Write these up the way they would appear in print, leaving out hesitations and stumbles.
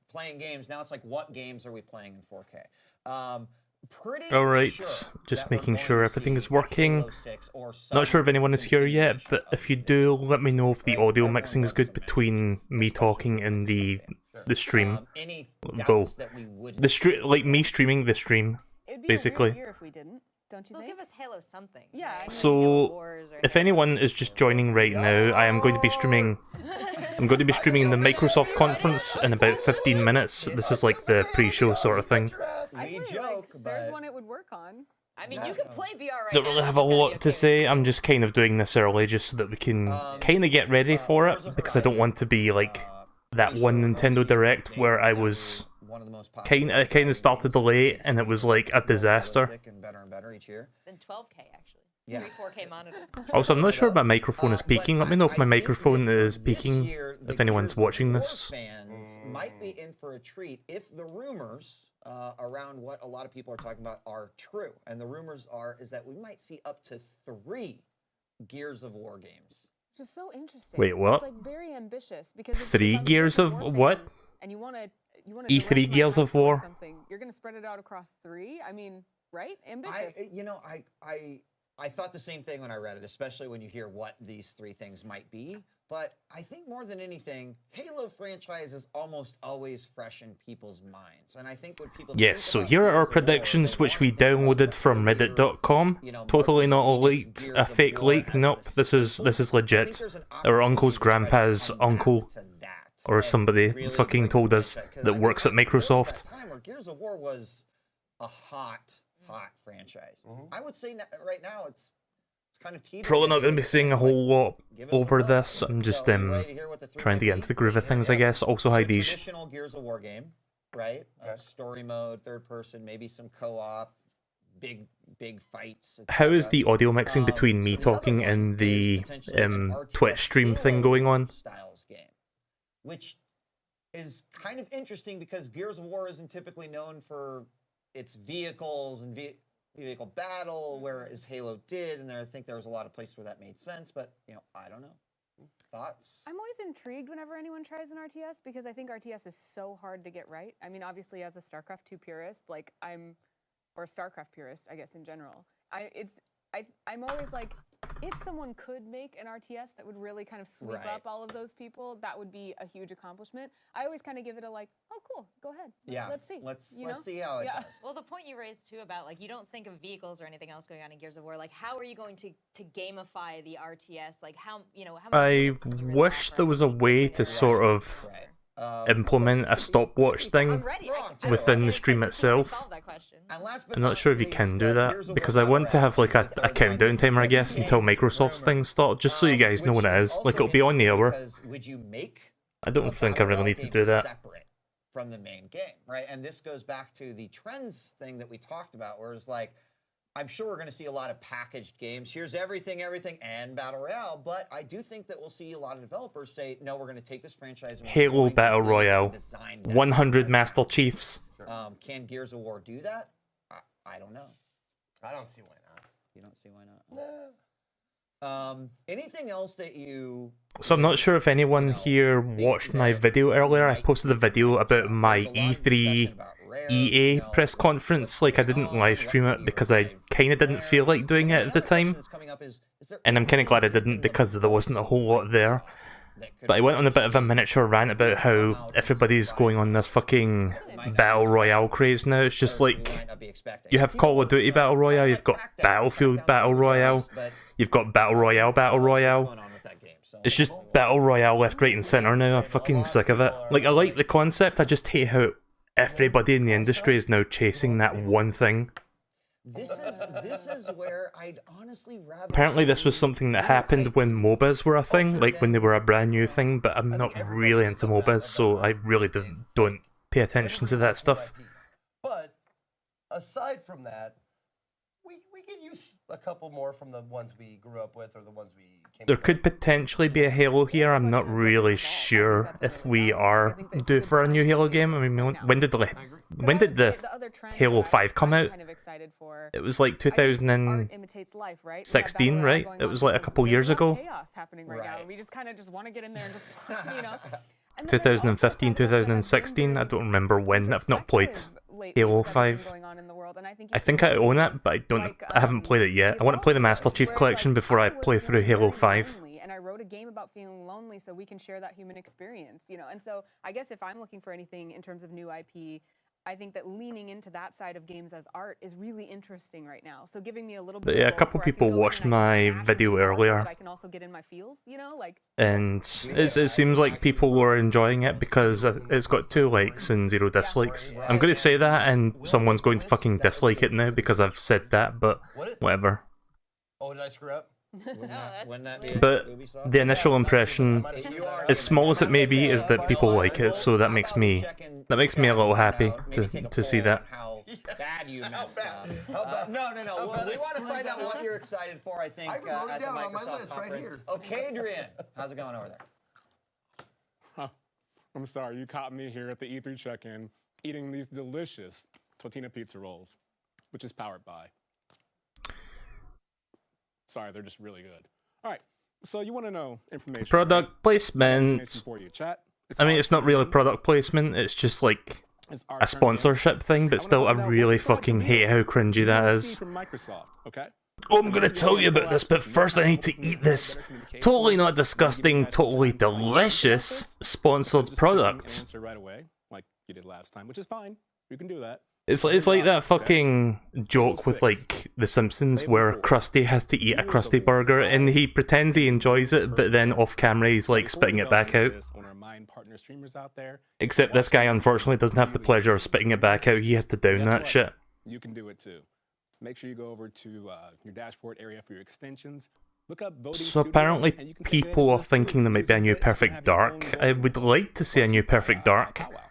playing games. Now it's like, what games are we playing in 4K? Alright, just making sure everything is working. Not sure if anyone is here yet, but if you do, let me know if the audio mixing is good between me talking and the stream. Both. The stream, like me streaming the stream, basically. Don't you think? Give us Halo something. Yeah. Right? So, if anyone is just joining right now, I am going to be streaming. I'm going to be streaming the Microsoft conference in about 15 minutes. This is like the pre-show sort of thing. We joke, but there's one it would work on. I mean, you can play VR right Don't really have a lot to say. I'm just kind of doing this early just so that we can kind of get ready for it, because I don't want to be like that one Nintendo Direct where I was kind of started late and it was like a disaster. Then 12K actually. Yeah. 4K monitor. Also, I'm not sure if my microphone is peaking. Let me know if my microphone is peaking, if anyone's watching this. Fans might be in for a treat if the rumors around what a lot of people are talking about are true. And the rumors is that we might see up to 3 Gears of War games. Which is so interesting. Wait, what? It's like very ambitious because 3 Gears of what? And you want to E3 Gears of War. Something. You're going to spread it out across 3? I mean, right? Ambitious. I thought the same thing when I read it, especially when you hear what these 3 things might be. But I think more than anything, Halo franchise is almost always fresh in people's minds. And I think when people yes, so here are our predictions, which we downloaded from Reddit.com. Totally not a leaked, a fake leak. Nope, this is legit. Our uncle's grandpa's uncle or somebody fucking told us that works at Microsoft. Gears of War was a hot franchise. I would say right now it's kind of teetering. Probably not going to be saying a whole lot over this. I'm just trying to get into the groove of things, I guess. Also, hi, Deej. Traditional Gears of War game, right? Story mode, third person, maybe some co-op, big fights. How is the audio mixing between me talking and the Twitch stream thing going on? Styles game, which is kind of interesting because Gears of War isn't typically known for its vehicles and vehicle battle, whereas Halo did, and I think there was a lot of places where that made sense, but, I don't know. Thoughts? I'm always intrigued whenever anyone tries an RTS, because I think RTS is so hard to get right. I mean, obviously, as a StarCraft 2 purist, like, or a StarCraft purist, I guess, in general, I'm always like, if someone could make an RTS that would really kind of sweep up all of those people, that would be a huge accomplishment. I always kind of give it a like, oh, cool, go ahead. Yeah. Let's see. Let's see how it does. Well, the point you raised, too, about, like, you don't think of vehicles or anything else going on in Gears of War. Like, how are you going to gamify the RTS? Like, how I wish there was a way to sort of implement a stopwatch thing within the stream itself. I'm not sure if you can do that, because I want to have like a countdown timer, I guess, until Microsoft's things start, just so you guys know when it is. Like, it'll be on the hour. I don't think I really need to do that. Separate from the main game, right? And this goes back to the trends thing that we talked about, where it's like, I'm sure we're going to see a lot of packaged games. Here's everything, and Battle Royale. But I do think that we'll see a lot of developers say, no, we're going to take this franchise and Halo Battle Royale. 100 Master Chiefs. Can Gears of War do that? I don't know. I don't see why not. You don't see why not? Anything else that you... So I'm not sure if anyone here watched my video earlier. I posted a video about my E3 EA press conference. Like, I didn't live stream it because I kind of didn't feel like doing it at the time. And I'm kind of glad I didn't, because there wasn't a whole lot there. But I went on a bit of a miniature rant about how everybody's going on this fucking Battle Royale craze now. It's just like, you have Call of Duty Battle Royale, you've got Battlefield Battle Royale, you've got Battle Royale Battle Royale. It's just Battle Royale left, right and centre now. I'm fucking sick of it. Like, I like the concept, I just hate how everybody in the industry is now chasing that one thing. This is where I'd honestly rather... Apparently this was something that happened when MOBAs were a thing, like when they were a brand new thing, but I'm not really into MOBAs, so I really don't pay attention to that stuff. But aside from that, we could use a couple more from the ones we grew up with, or the ones we came There could potentially be a Halo here. I'm not really sure if we are due for a new Halo game. I mean, when did the Halo 5 come out? It was like 2016, right? It was like a couple years ago. Chaos happening right now. We just kind of want to get in there and just, And then there's also 2015, some of us that have been 2016. I very don't remember when. I've not played introspective lately Halo with everything 5. going on in the world, and I think I you see think more I own games it, but I don't. like, I haven't played it yet. I want to play the Master Chief where it's Collection like, before I was play through feeling Halo very 5. lonely, and I wrote a game about feeling lonely so we can share that human experience, you know. And so I guess if I'm looking for anything in terms of new IP, I think that leaning into that side of games as art is really interesting right now. So giving me a little bit But of yeah, a both couple where I can people go in watched and I my can smash and video be hard, earlier. but I can also get in my feels, you know, like. And it seems like people were enjoying it because it's got 2 likes and 0 dislikes. I'm going to say that, and someone's going to fucking dislike it now because I've said that, but whatever. Oh, did I screw up? Wouldn't that be But Ubisoft? the initial impression, as small as it may be, is that people like it, so that makes me a little happy to see that. How bad you messed up. How bad? No. How bad We I want to screwed find out up? what you're excited for, I think, I wrote it at the down on my Microsoft list right conference. here. Okay, Adrian, how's it going over there? I'm sorry, you caught me here at the E3 check-in eating these delicious Totino pizza rolls, which is powered by. Sorry, they're just really good. All right, so you want to know information. Product right? placement. Information for you, chat. I mean, it's not really our product placement, it's just like turn. It's our a turn, sponsorship thing, but still, I really fucking hate how cringy that is. From Microsoft, okay? Oh, I'm gonna tell you about this, but first I need to eat this totally not disgusting, totally delicious sponsored product. Answer right away, like you did last time, which is fine. You can do that. It's like that fucking joke with like The Simpsons where Krusty has to eat a Krusty burger and he pretends he enjoys it, but then off camera he's like spitting it back out. Except this guy unfortunately doesn't have the pleasure of spitting it back out, he has to down that shit. You can do it too. Make sure you go over to your dashboard area for your extensions. Look up voting So studio, apparently and you can take people are advantage of this thinking there might be a new using bits and Perfect have your own Dark. voting I would like to see a new Perfect Dark. powwow.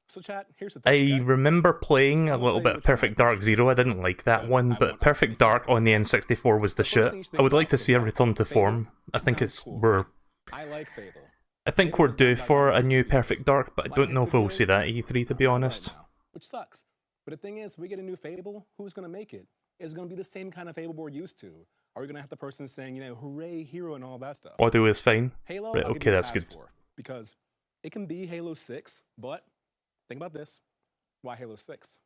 So chat, here's the I thing, okay? remember playing a little bit of Perfect Dark Zero. I didn't like that one, but Perfect Dark on the N64 was the shit. I would like to see a return to form. I think I like Fable. I think we're due for a new Perfect Dark, but I don't know if we'll see that at E3 to be honest. Right now, which sucks. But the thing is, if we get a new Fable, who's gonna make it? Is it gonna be the same kind of Fable we're used to? Are we gonna have the person saying, you know, hooray, hero, and all that stuff? Audio is fine. Halo, Right, I'll give okay, you a that's pass good. for, because it can be Halo 6, but think about this. Why Halo 6?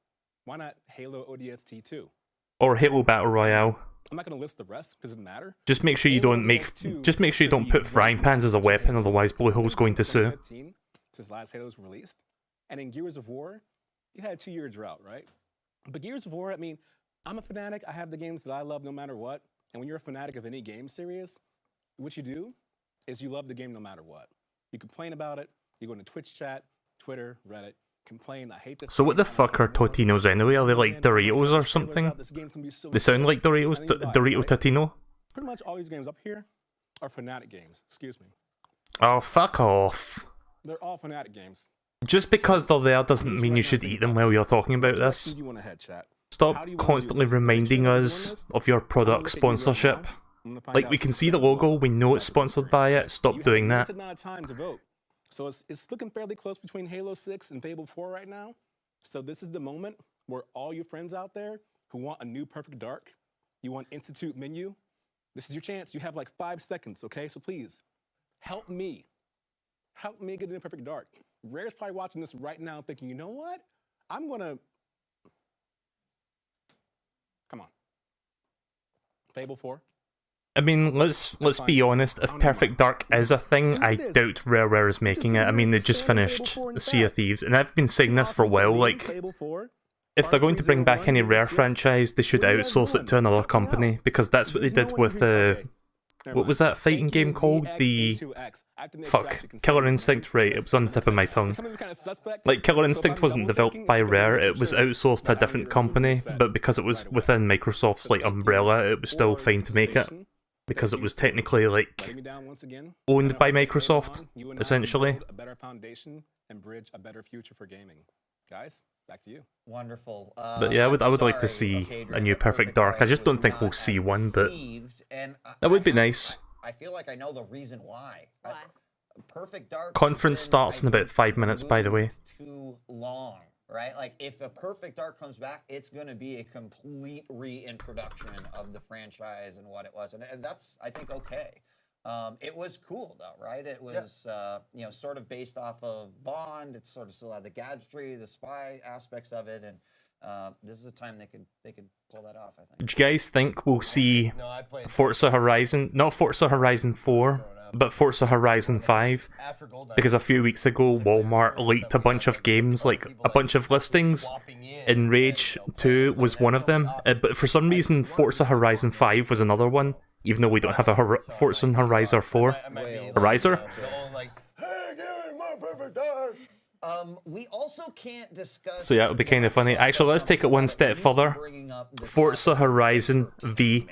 Why not Halo ODST 2? Or Halo Battle Royale. I'm not gonna list the rest because it doesn't matter. Just make sure you Halo don't make. ODST Just make sure you should don't be put frying right pans as a next to weapon, Halo otherwise 6. Bluehole's going to sue. 2015, since last Halo's released, and in Gears of War, you had a 2-year drought, right? But Gears of War, I mean, I'm a fanatic. I have the games that I love no matter what. And when you're a fanatic of any game series, what you do is you love the game no matter what. You complain about it. You go into Twitch chat, Twitter, Reddit, complain. I hate this. So what the game, I don't fuck are like it anymore. Totinos anyway? Are they like And then when Doritos or trailers something? out, this game's gonna be so They sound like Doritos. And then you buy it, Dorito right? Totino. Pretty much all these games up here are fanatic games. Excuse me. Oh, fuck off. They're all fanatic games. Just because they're there doesn't mean you should eat them while you're talking about What this. direction do you want to head, chat? How Stop do you wanna do constantly this? Next reminding year, we're us doing this? of your I'm gonna product look at you right sponsorship. now. I'm gonna find Like, out we can who's see the gonna logo, vote. we know it's That's the sponsored by experience, it, stop You have doing a that. limited amount of time to vote. So it's looking fairly close between Halo 6 and Fable 4 right now. So this is the moment where all your friends out there who want a new Perfect Dark, you want Institute menu, this is your chance. You have like 5 seconds, okay? So please, help me. Help me get a new Perfect Dark. Rare's probably watching this right now thinking, you know what? I'm gonna... Come on. Fable 4. I mean, let's be honest, if Perfect Dark is a thing, I doubt Rare is making it. I mean, they just finished Sea of Thieves, and I've been saying this for a while, like, if they're going to bring back any Rare franchise, they should outsource it to another company, because that's what they did with what was that fighting game called? Fuck, Killer Instinct, right, it was on the tip of my tongue. Like, Killer Instinct wasn't developed by Rare, it was outsourced to a different company, but because it was within Microsoft's, like, umbrella, it was still fine to make it. Because it was technically, like, owned by Microsoft, essentially. A better foundation and bridge a better future for gaming. Guys, back to you. Wonderful. But yeah, I would like to see a new Perfect Dark. I just don't think we'll see one, but that would be nice. I feel like I know the reason why. Why? Perfect Dark. Conference starts in about 5 minutes, by the way. Too long, right? Like, if a Perfect Dark comes back, it's going to be a complete reintroduction of the franchise and what it was, and that's, I think, okay. It was cool though, right? It was you know, sort of based off of Bond. It sort of still had the gadgetry, the spy aspects of it, and this is a time they could pull that off, I think. Do you guys think we'll see No, I played Forza Horizon, not Forza Horizon 4, but Forza Horizon 5? after Goldeneye. Because a few weeks ago, Walmart leaked a bunch of games, like a bunch of listings, and Rage 2 was one of them. But for some reason, Forza Horizon 5 was another one, even though we don't have a Forza Horizon 4. Horizon? Like, hey, give me my perfect dark. We also can't discuss. So yeah, it would be kind of funny. Actually, let's take it one step further. Forza Horizon V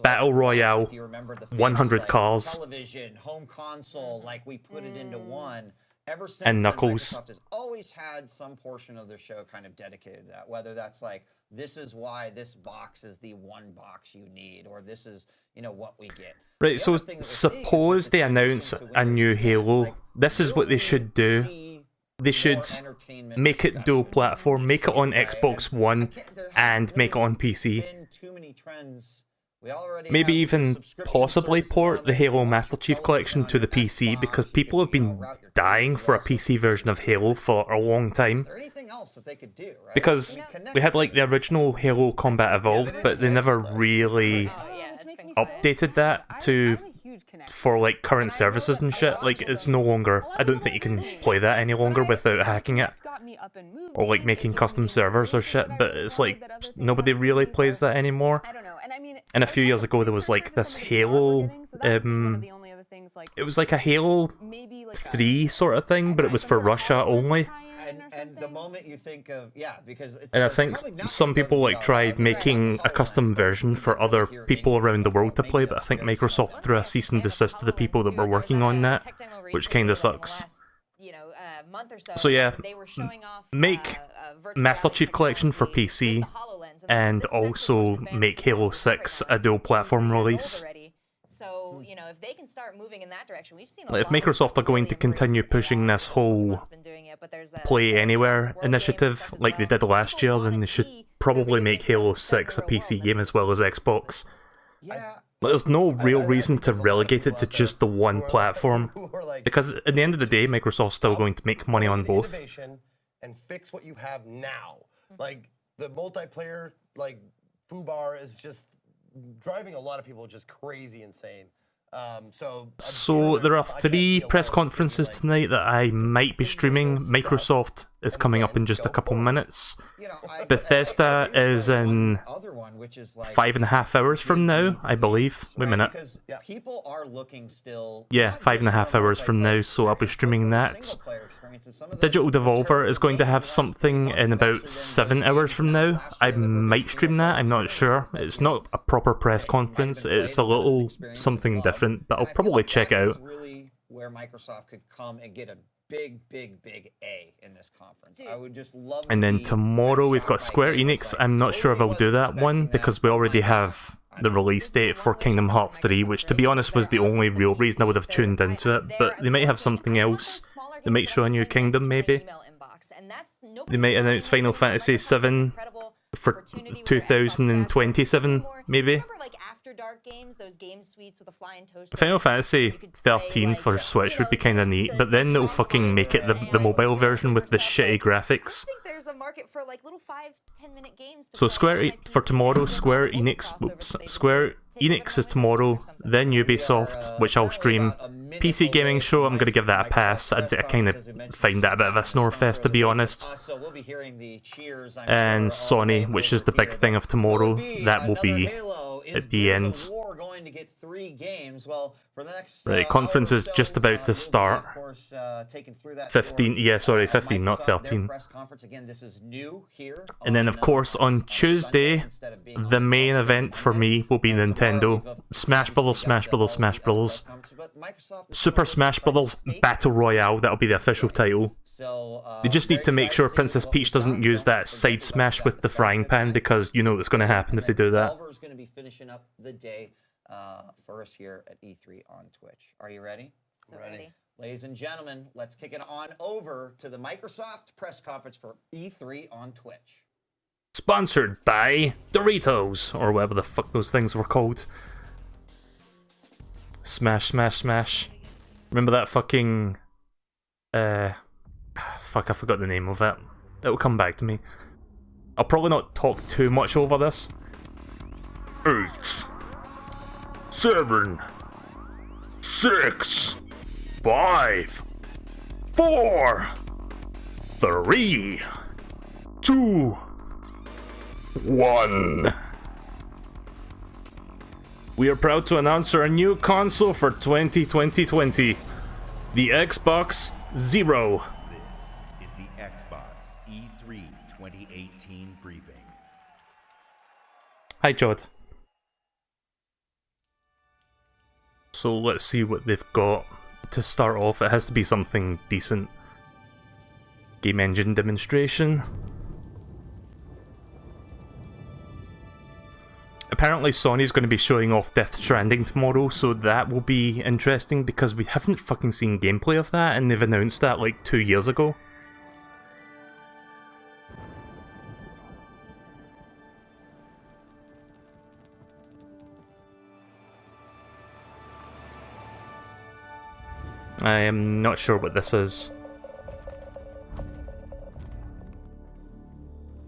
Battle Royale, 100 cars. Television, home console, like we put it into one. Ever since And then, Knuckles. Microsoft has always had some portion of their show kind of dedicated to that. Whether that's like, this is why this box is the one box you need, or this is, you know, what we get. Right, The so other thing that we're seeing is suppose with the they announce transition to a Windows new 10, Halo. like, This is what they will should do. see They should more entertainment make it dual discussion. platform, make it on Right? Xbox And One, there haven't and make it really on PC. been too many trends. We already Maybe have even subscription possibly services port on the there. Halo You can Master watch Chief your Collection television to on the your PC Xbox. because You people can, have been route your dying TV for a also. PC version of Halo for a long time. Is there anything else that they could do, right? Because I mean, connect we had like the them. original Halo Combat Evolved, but they never really Oh, yeah, which it's makes been me quiet. updated that to I'm a huge Kinect for like current services and shit. Like it's no longer. I don't think you can play that any longer without hacking it or like making custom servers or shit. But it's like nobody really plays that anymore. I don't know. And I mean, And a few years ago there was like this Halo. It was like a Halo 3 sort of thing, but it was for Russia only. And the moment you think of, yeah, because it's, And I it's think probably not some gonna go people the like VR tried route. making a custom version for other Here people anyway, around the world to maybe play, but I they'll think figure something Microsoft out. threw a cease and desist to the people that were working on that, which kind of sucks. Month or so, So yeah, they were showing off, make virtual Master reality Chief Collection for technology PC, with the HoloLens, and this is actually also what's advanced make technology Halo is 6 right now. a dual It's platform 3 years old release. already. So, you know, if they can start moving in that direction, we've seen a If lot of Microsoft are going to really embrace continue AI. pushing this whole Everyone's been doing it, but there's a Play Anywhere Jurassic World game and initiative stuff as like they well. did last People year, wanna then they should see their probably video make games Halo set in 6 a the real PC world. game as well as Xbox. Yeah, There's no real I reason think to there's a lot of relegate it people to out there just the who one are like- platform. who are like, Because at the end of the day, Microsoft's still going to make money on Look at both. innovation and fix what you have now. Like the multiplayer, like foobar is just driving a lot of people just crazy insane. So So there are 3 press conferences tonight that I might be streaming. Microsoft is coming up in just a couple minutes. you know, Bethesda is in other one, which is like 5.5 hours from now, I believe. Wait a minute. Because people are looking still. Yeah, not 5.5 just for hours from now, so I'll be multiplayer, streaming but for that. single-player experiences. Some of Digital the Devolver is going to have games something last in 3 about months have 7 actually been hours from now. last I year that were might stream that, I'm not sure. It's not a proper press conference, it's a little something different, but I'll probably check it out. Really where Microsoft could come and get a big A in this conference. I would just love. And to then be tomorrow we've shot got by Square Games. Enix. Like, I'm not sure if I'll totally do that wasn't one expecting because that. we already Oh my have the release date for Kingdom Hearts 3, which to be honest was the only real reason I would have tuned into it, but they might have something else. They might show a new kingdom maybe. They might announce Final Fantasy VII for 2027 maybe. Final Fantasy 13 for Switch would be kind of neat, but then they'll fucking make it the mobile version with the shitty graphics. So for tomorrow, Square Enix is tomorrow, then Ubisoft, which I'll stream. PC gaming show, I'm gonna give that a pass. I kind of find that a bit of a snore fest, to be honest. So we'll be hearing the cheers, I'm And sure, all day Sony, for which this is the big here. thing of tomorrow, that will another be Halo. Is at the Gears of end. War going to get 3 games? Well, for the next The hour conference or is so, just about to we'll be, start. of course, taking through that 15, for, yeah, sorry, 15, not Microsoft, their 13. press conference. Again, this is new here. And then, of course, on Tuesday, Sunday, instead of being the on main Monday. event for me will be Tomorrow Nintendo. we've, of Smash course, Brothers, got Smash Brothers, the Smash Brothers. press conference, but Microsoft is Super gonna Smash try to Brothers stake Battle Royale, that'll be the official title. So, They just need to make sure Princess Peach doesn't use that side smash with the frying pan, because you know what's going to happen if they do that. Devolver is going to be finishing up the day for us here at E3 on Twitch. Are you ready? So ready. Ladies and gentlemen, let's kick it on over to the Microsoft press conference for E3 on Twitch. Sponsored by Doritos, or whatever the fuck those things were called. Smash, smash, smash. Remember that fucking... fuck, I forgot the name of it. It'll come back to me. I'll probably not talk too much over this. 8, 7, 6, 5, 4, 3, 2, 1. We are proud to announce our new console for 2020, the Xbox Zero. This is the Xbox E3 2018 briefing. Hi, Jod. So let's see what they've got. To start off, it has to be something decent. Game engine demonstration. Apparently Sony's going to be showing off Death Stranding tomorrow, so that will be interesting because we haven't fucking seen gameplay of that and they've announced that like 2 years ago. I am not sure what this is.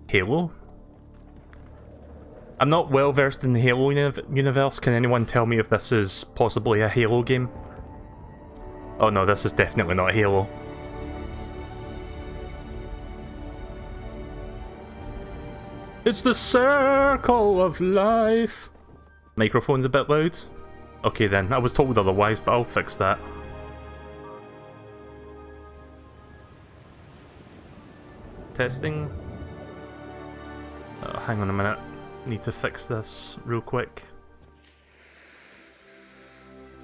Halo? I'm not well versed in the Halo universe. Can anyone tell me if this is possibly a Halo game? Oh no, this is definitely not Halo. It's the circle of life. Microphone's a bit loud. Okay then, I was told otherwise, but I'll fix that. Testing. Hang on a minute. Need to fix this real quick.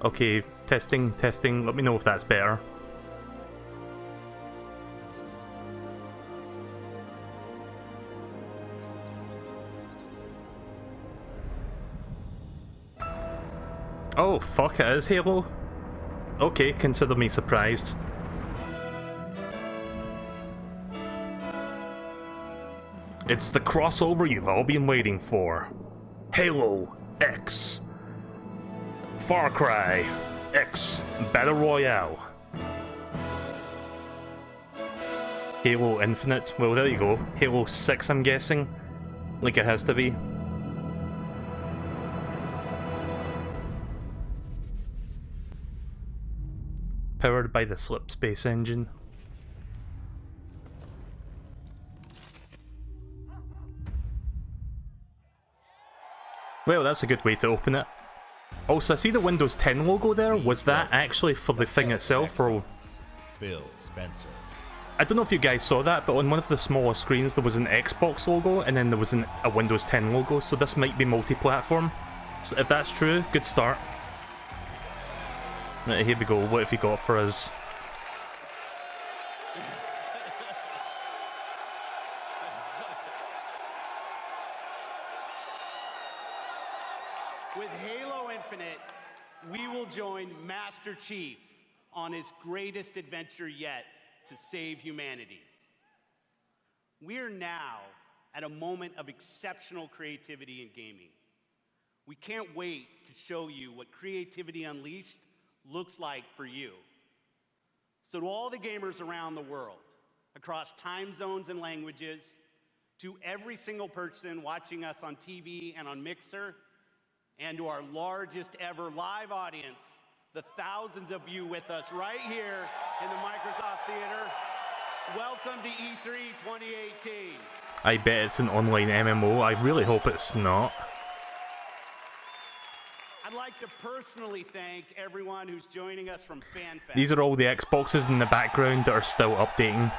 Okay, testing, testing. Let me know if that's better. Oh, fuck, it is Halo? Okay, consider me surprised. It's the crossover you've all been waiting for. Halo X. Far Cry X Battle Royale. Halo Infinite. Well, there you go. Halo 6, I'm guessing. Like it has to be. Powered by the Slipspace engine. Well, that's a good way to open it. Also, I see the Windows 10 logo there. Was that actually for the thing itself, or... Phil Spencer. I don't know if you guys saw that, but on one of the smaller screens there was an Xbox logo, and then there was a Windows 10 logo, so this might be multi-platform. So if that's true, good start. Right, here we go. What have you got for us? With Halo Infinite, we will join Master Chief on his greatest adventure yet to save humanity. We are now at a moment of exceptional creativity in gaming. We can't wait to show you what Creativity Unleashed looks like for you. So to all the gamers around the world, across time zones and languages, to every single person watching us on TV and on Mixer, and to our largest ever live audience, the thousands of you with us right here in the Microsoft Theater, welcome to E3 2018. I bet it's an online MMO. I really hope it's not. I'd like to personally thank everyone who's joining us from FanFest. These are all the Xboxes in the background that are still updating.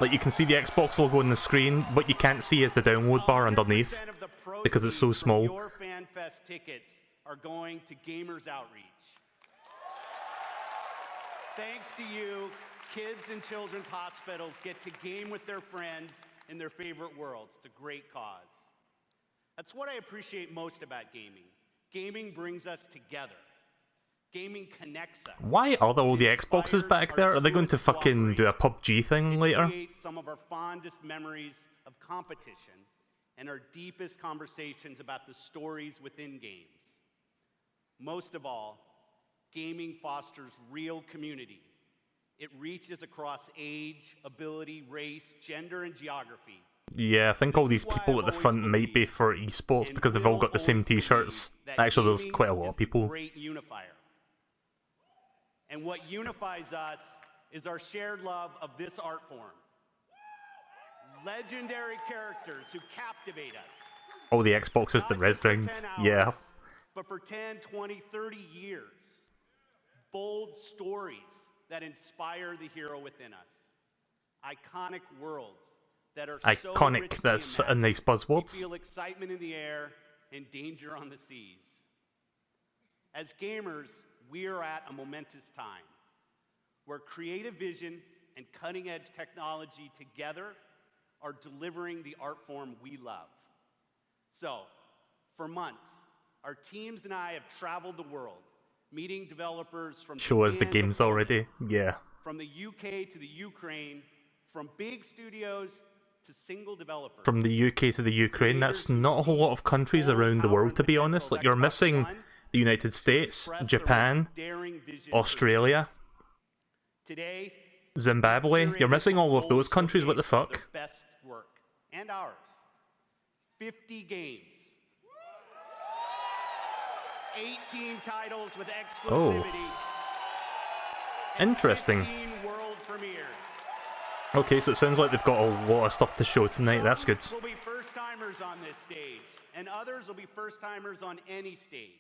Like, you can see the Xbox logo on the screen. What you can't see is the download bar underneath, because it's so small. Your FanFest tickets are going to Gamers Outreach. Thanks to you, kids in children's hospitals get to game with their friends in their favorite worlds. It's a great cause. That's what I appreciate most about gaming. Gaming brings us together. Gaming connects us. Why are there all the Xboxes back there? Are they going to fucking do a PUBG thing later? Create some of our fondest memories of competition and our deepest conversations about the stories within games. Most of all, gaming fosters real community. It reaches across age, ability, race, gender, and geography. Yeah, I think all these people at the front might be for esports because they've all got the same t-shirts. Actually, there's quite a lot of people. Great unifier. And what unifies us is our shared love of this art form. Legendary characters who captivate us. All the Xboxes, the red ringed. Yeah. But for 10, 20, 30 years. Bold stories that inspire the hero within us. Iconic worlds that are so Iconic, richly that's a imagined. nice buzzword. We feel excitement in the air and danger on the seas. As gamers, we are at a momentous time where creative vision and cutting-edge technology together are delivering the art form we love. So, for months, our teams and I have traveled the world, meeting developers from Show us the Japan to games Tokyo, already. Yeah. from the UK to the Ukraine, from big studios to single developers. From the UK to the Ukraine, that's not a whole lot of countries around the world, to be honest. Like, you're missing the United States, Japan, Australia, Today, Zimbabwe. You're missing all of those countries, what the fuck? their best work and ours. 50 games. 18 titles with exclusivity. Interesting. 15 world premieres. Okay, so it sounds like they've got a lot of stuff to show tonight. That's good. Will be first timers on this stage, and others will be first timers on any stage.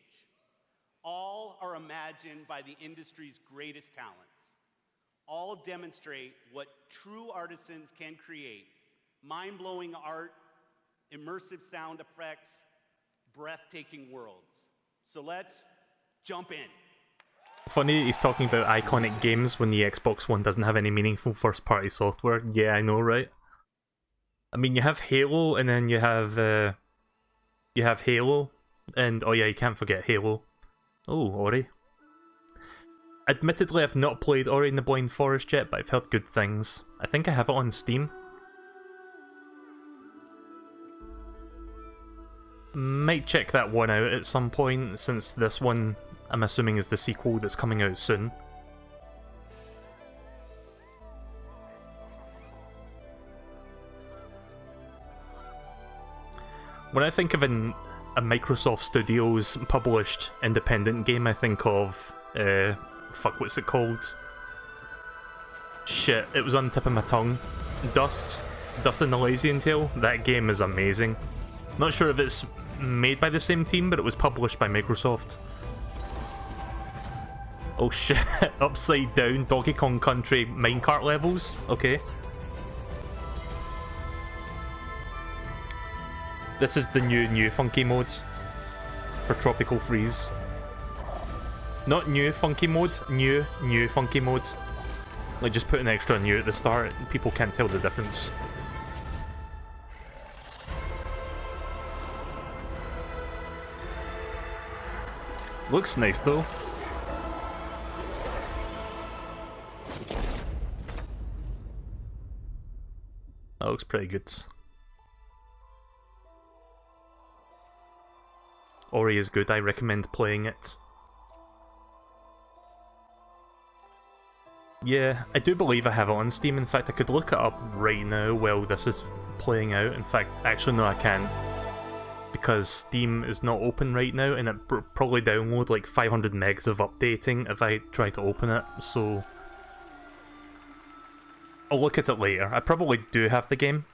All are imagined by the industry's greatest talents. All demonstrate what true artisans can create: mind-blowing art, immersive sound effects, breathtaking worlds. So let's jump in. Funny that he's talking about iconic games when the Xbox One doesn't have any meaningful first-party software. Yeah, I know, right? I mean, you have Halo, and then you have Halo, and oh yeah, you can't forget Halo. Oh, Ori. Admittedly, I've not played Ori and the Blind Forest yet, but I've heard good things. I think I have it on Steam. Might check that one out at some point, since this one, I'm assuming, is the sequel that's coming out soon. When I think of a Microsoft Studios published independent game, I think of, fuck, what's it called? Shit, it was on the tip of my tongue. Dust and the Lazy Tail. That game is amazing. Not sure if it's made by the same team, but it was published by Microsoft. Oh shit, upside down Donkey Kong Country minecart levels? Okay. This is the new funky modes for Tropical Freeze. Not new funky mode, new funky mode. Like, just put an extra new at the start, and people can't tell the difference. Looks nice though. That looks pretty good. Ori is good, I recommend playing it. Yeah, I do believe I have it on Steam. In fact, I could look it up right now while this is playing out. In fact, actually no, I can't. Because Steam is not open right now, and it probably download like 500 megs of updating if I try to open it, so... I'll look at it later. I probably do have the game.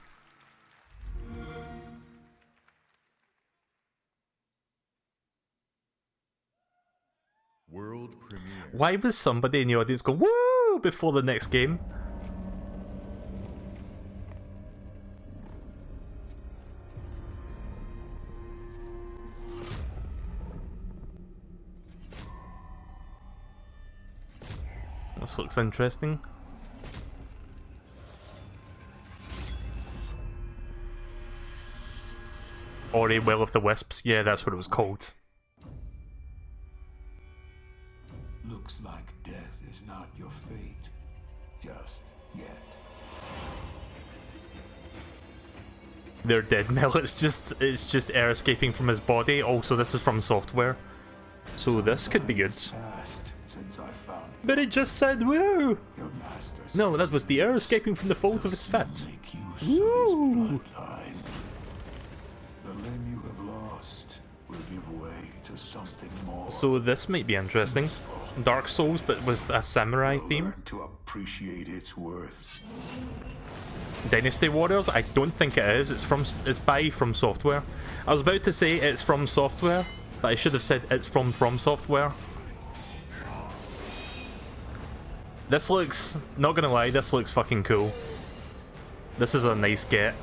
World premiere. Why was somebody in the audience going, woo, before the next game? This looks interesting. Ori, Will of the Wisps. Yeah, that's what it was called. Looks like death is not your fate. Just yet. They're dead, Mel. It's just air escaping from his body. Also, this is from software. So this could be good. Past, But it just said woo! Your master's No, that was the air escaping from the folds of his fat. make use of Woo! his bloodline. The limb you have lost will give way to something more. So this might be interesting. Dark Souls, but with a samurai theme. Learn to appreciate its worth. Dynasty Warriors? I don't think it is. It's by From Software. I was about to say it's From Software, but I should have said it's from Software. This looks, not gonna lie, this looks fucking cool. This is a nice get.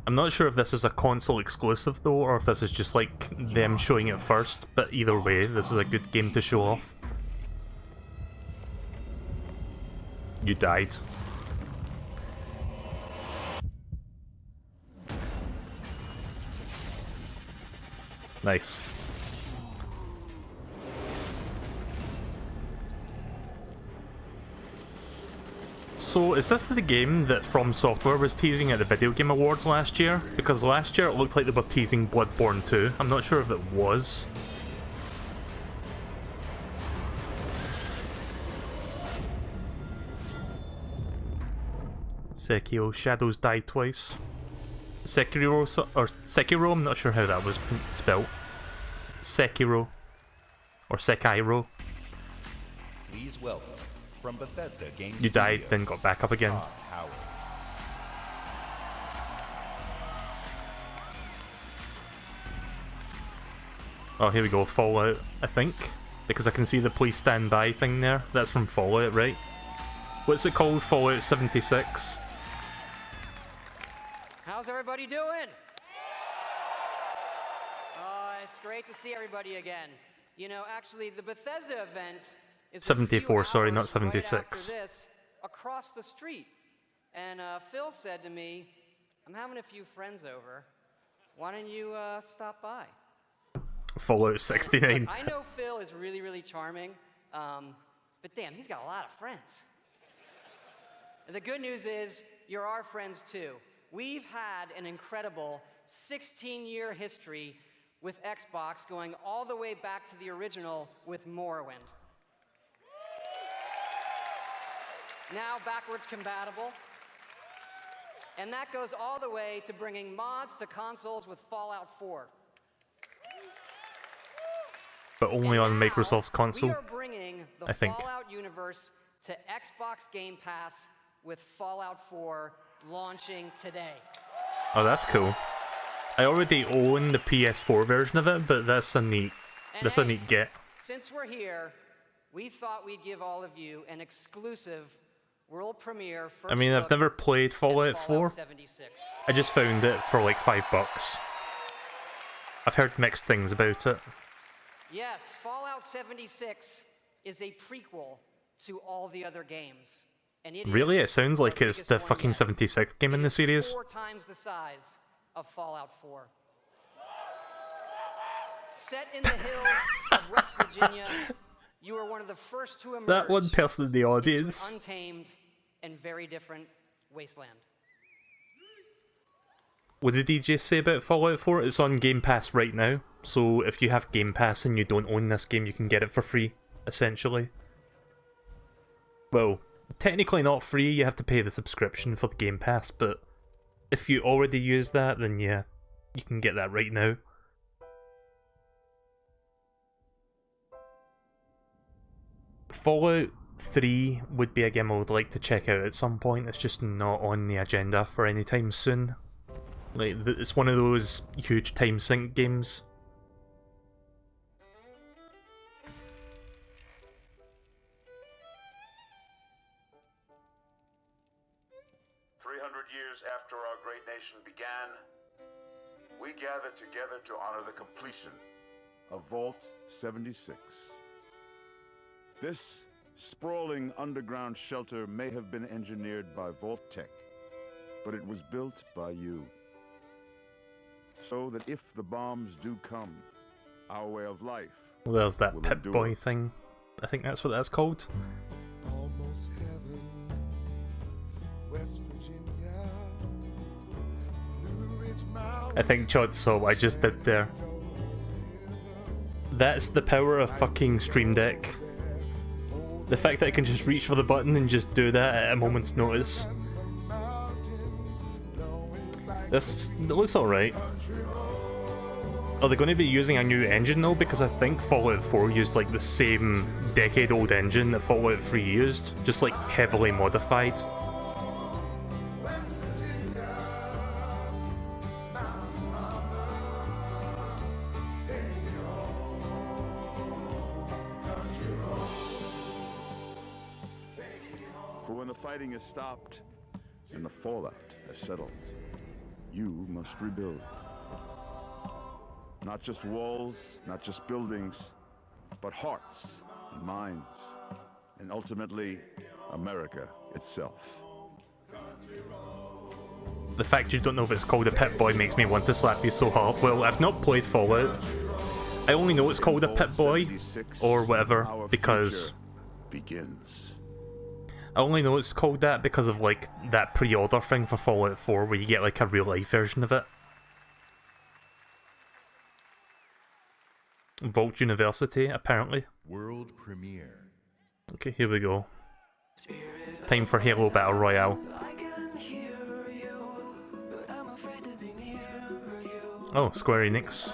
I'm not sure if this is a console exclusive though, or if this is just like them showing it first, but either way, this is a good game to show off. You died. Nice. So, is this the game that From Software was teasing at the Video Game Awards last year? Because last year it looked like they were teasing Bloodborne 2. I'm not sure if it was. Sekiro, Shadows Die Twice. Sekiro, or Sekiro, I'm not sure how that was spelled. Sekiro. Or Sekiro. Please welcome from Bethesda Game You died, Studios, then got back up again. Todd Howard. Oh, here we go, Fallout, I think. Because I can see the please stand by thing there. That's from Fallout, right? What's it called? Fallout 76? How's everybody doing? It's great to see everybody again. You know, actually, the Bethesda event is 74, sorry, not right 76. after this, across the street. And Phil said to me, I'm having a few friends over. Why don't you stop by? Fallout 69. Look, I know Phil is really, really charming, but damn, he's got a lot of friends. And the good news is, you're our friends too. We've had an incredible 16-year history with Xbox, going all the way back to the original with Morrowind. Now backwards compatible. And that goes all the way to bringing mods to consoles with Fallout 4. But only on Now, Microsoft's console, we are bringing the I think. Fallout universe to Xbox Game Pass with Fallout 4 launching today. Oh, that's cool. I already own the PS4 version of it, but that's a neat get. Since we're here, we thought we'd give all of you an exclusive world premiere first I mean, I've look never played at Fallout 4. 76. I just found it for like $5. I've heard mixed things about it. Yes, Fallout 76 is a prequel to all the other games. And it Really? is It sounds like the it's biggest the one fucking yet. 76th game in It the is series. 4 times the size of Fallout 4. Set in the hills of West Virginia, you are one of the first to emerge That one person in the into an audience. untamed and very different wasteland. What did DJ say about Fallout 4? It's on Game Pass right now, so if you have Game Pass and you don't own this game, you can get it for free, essentially. Well, technically not free, you have to pay the subscription for the Game Pass, but if you already use that, then yeah, you can get that right now. Fallout 3 would be a game I would like to check out at some point, it's just not on the agenda for any time soon. Like, it's one of those huge time sink games. Years after our great nation began, we gathered together to honor the completion of Vault 76. This sprawling underground shelter may have been engineered by Vault Tech, but it was built by you. So that if the bombs do come, our way of life Well, there's that will Pip endure. Boy thing. I think that's what that's called. Almost heaven, West Virginia. I think Chod saw what I just did there. That's the power of fucking Stream Deck. The fact that I can just reach for the button and just do that at a moment's notice. This looks alright. Are they going to be using a new engine though? Because I think Fallout 4 used like the same decade-old engine that Fallout 3 used, just like heavily modified. For when the fighting is stopped and the fallout has settled, you must rebuild. Not just walls, not just buildings, but hearts and minds, and ultimately, America itself. The fact you don't know if it's called a Pip-Boy makes me want to slap you so hard. Well, I've not played Fallout. I only know it's called a Pip-Boy, or whatever, because... begins. I only know it's called that because of, like, that pre-order thing for Fallout 4 where you get, like, a real-life version of it. Vault University, apparently. World premiere. Okay, here we go. Time for Halo Battle Royale. Oh, Square Enix.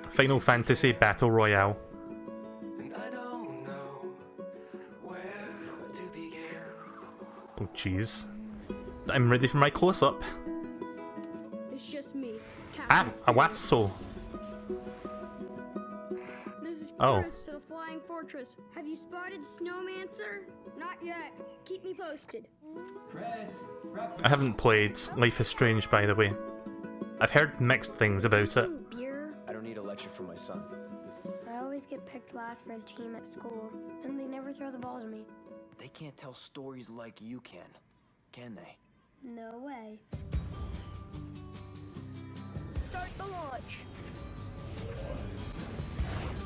Final Fantasy Battle Royale. Oh jeez. I'm ready for my close-up. It's just me. Ah, a Wafso. This is Oh. Chris to the Flying Fortress. Have you spotted Snowmancer? Not yet. Keep me posted. I haven't played Life is Strange, by the way. I've heard mixed things about it. Beer? I don't need a lecture from my son. I always get picked last for the team at school, and they never throw the ball to me. They can't tell stories like you can they? No way. Start the launch.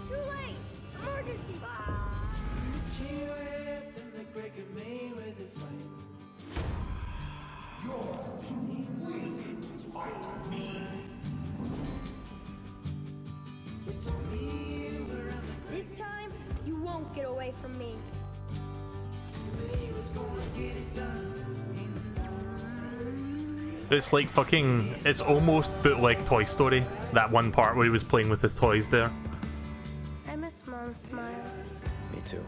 Too late! Emergency! This time, you won't get away from me. It's like fucking... It's almost bootleg Toy Story. That one part where he was playing with his toys there. I miss Mom's smile. Me too.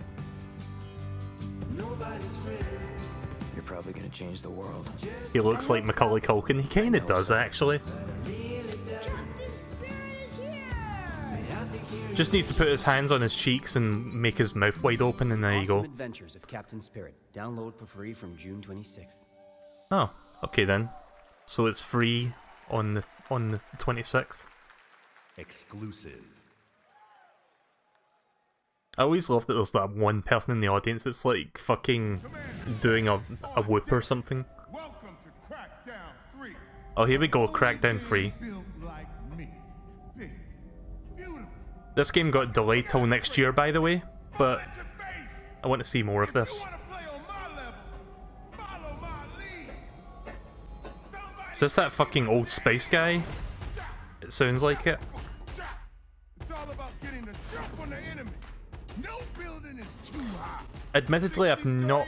You're probably gonna change the world. He looks like Macaulay Culkin. He kinda does, actually. Just needs to put his hands on his cheeks and make his mouth wide open, and there you go. Awesome Adventures of Captain Spirit. Download for free from June 26th. Oh, okay then. So it's free on the 26th. Exclusive. I always love that there's that one person in the audience that's like fucking doing a whoop or something. Welcome to Crackdown 3. Oh, here we go, Crackdown 3. Built like me. Big, beautiful. This game got delayed till next year, by the way, but I want to see more of this. Is this that fucking Old Spice guy? It sounds like it. It's all about getting the jump on the enemy. No building is too high. Admittedly, I've not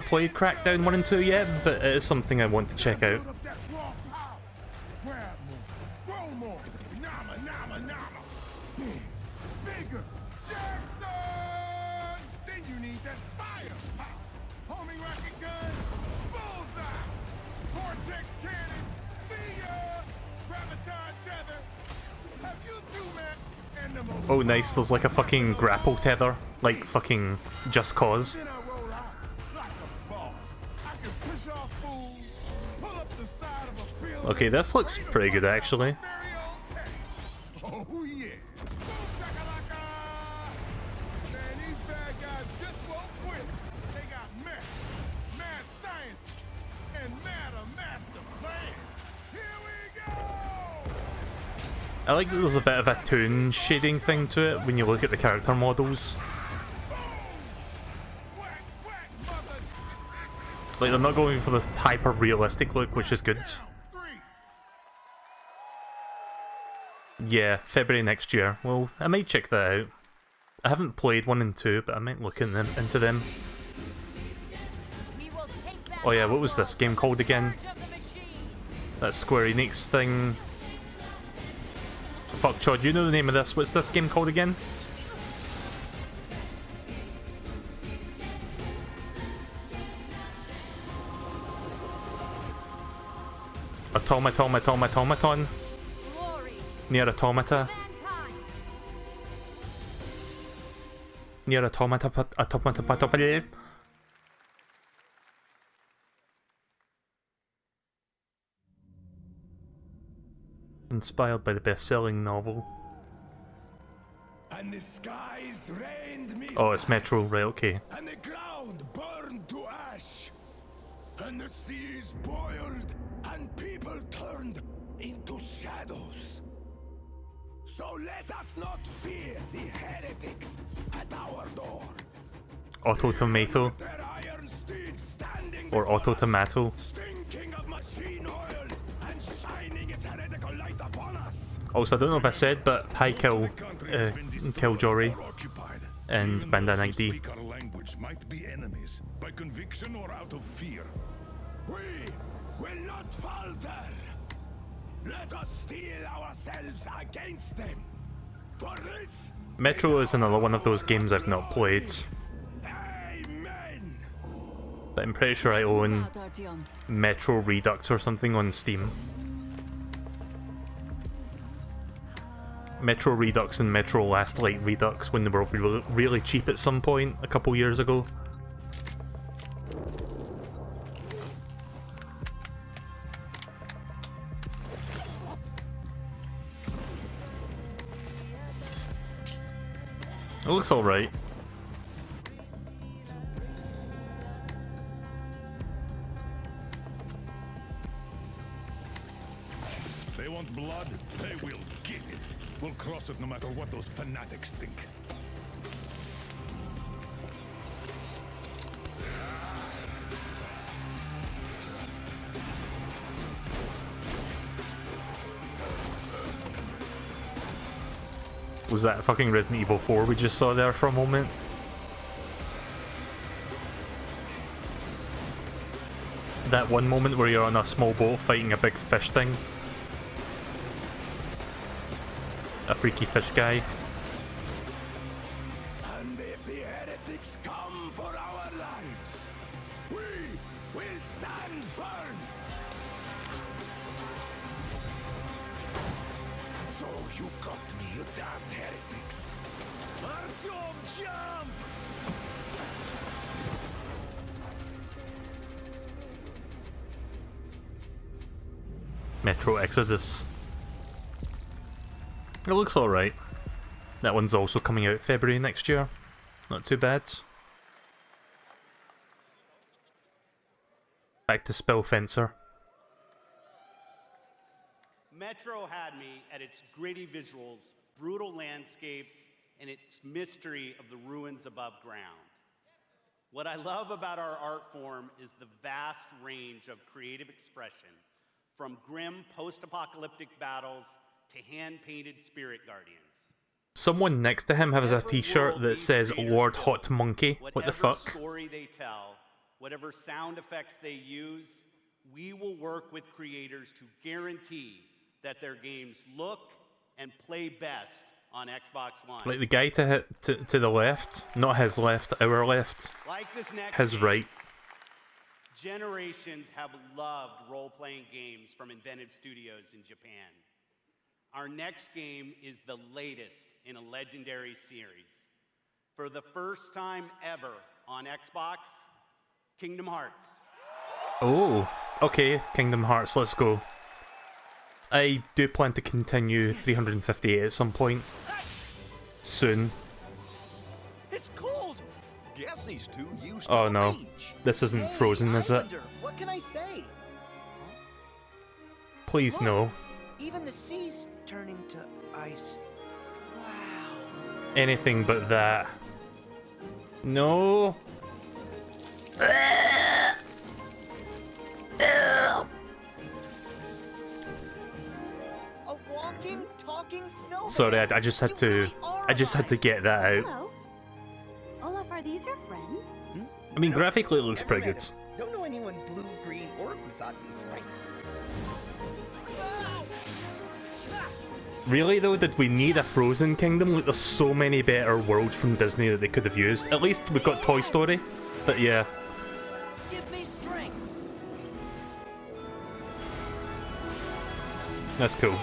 played Crackdown 1 and 2 yet, but it is something I want to check out. Build up that raw power. Grab more. Grow more. Nama, nama, nama. Bigger. Jackson! Then you need that fire power. Homing rocket gun. Bullseye. Vortex cannon. Via. Graviton tether. Have you two met? And the most Oh nice, there's like a fucking grapple tether, like fucking Just Cause. Then I roll out like a boss. I can push off fools, pull up the side of a building. Okay, this looks pretty good actually. Oh yeah. Boom shakalaka. Man, these bad guys just won't quit. They got mad scientists, and mad a master plan. Here we go. I like that there's a bit of a toon shading thing to it when you look at the character models. Like, they're not going for this hyper-realistic look, which is good. Yeah, February next year. Well, I might check that out. I haven't played 1 and 2, but I might look into them. Oh yeah, what was this game called again? That Square Enix thing. Fuck, Chod, you know the name of this? What's this game called again? Automaton. Near Automata. Near Automata. Inspired by the best-selling novel. And the skies rained Oh, it's Metro, right, okay. and the ground burned to ash, and the seas boiled, and people turned into shadows. So let us not fear the heretics at our door. Auto Tomato. Their iron steeds standing Or Auto Tomato. stinking of machine oil and shining its heretical light upon us. Also, I don't know if I said, but hi Killjoy and Bandana ID. Speak our language might be enemies by conviction or out of fear. We will not falter. Let us steel ourselves against them. For this, Metro is another one of those games I've not played. amen. But I'm pretty sure I own Metro Redux or something on Steam. Metro Redux and Metro Last Light Redux when they were really cheap at some point a couple years ago. It looks alright. They want blood, they will get it. We'll cross it no matter what those fanatics think. Was that fucking Resident Evil 4 we just saw there for a moment? That one moment where you're on a small boat fighting a big fish thing? A freaky fish guy. And if the heretics come for our lives, we will stand firm. So you got me, you damned heretics. Artyom, jump! Metro Exodus. It looks alright. That one's also coming out February next year. Not too bad. Back to Spell Fencer. Metro had me at its gritty visuals, brutal landscapes, and its mystery of the ruins above ground. What I love about our art form is the vast range of creative expression, from grim post-apocalyptic battles to hand-painted spirit guardians. Someone next to him has a t-shirt that says Lord Hot Monkey. What the fuck? Whatever story they tell, whatever sound effects they use, we will work with creators to guarantee that their games look and play best on Xbox One. Like the guy to the left, not his left, our left. Like this next His game, right. generations have loved role-playing games from inventive studios in Japan. Our next game is the latest in a legendary series. For the first time ever on Xbox, Kingdom Hearts. Oh, okay, Kingdom Hearts, let's go. I do plan to continue 358 at some point. Soon. It's cold. Guess these two used to Oh the no. beach. This isn't Frozen, is it? Islander, what can I say? Please Look, no. Even the sea's turning to ice. Wow. Anything but that. No. walking, talking snowman. Sorry, I just had to. I just had to get that out. Hello. Olaf, are these your friends? I mean, graphically it looks pretty good. Don't know anyone blue, green, or Kusaki Sprite. Really though, did we need a Frozen Kingdom? Like, there's so many better worlds from Disney that they could have used. At least we've got Toy Story, but yeah. Give me strength. That's cool.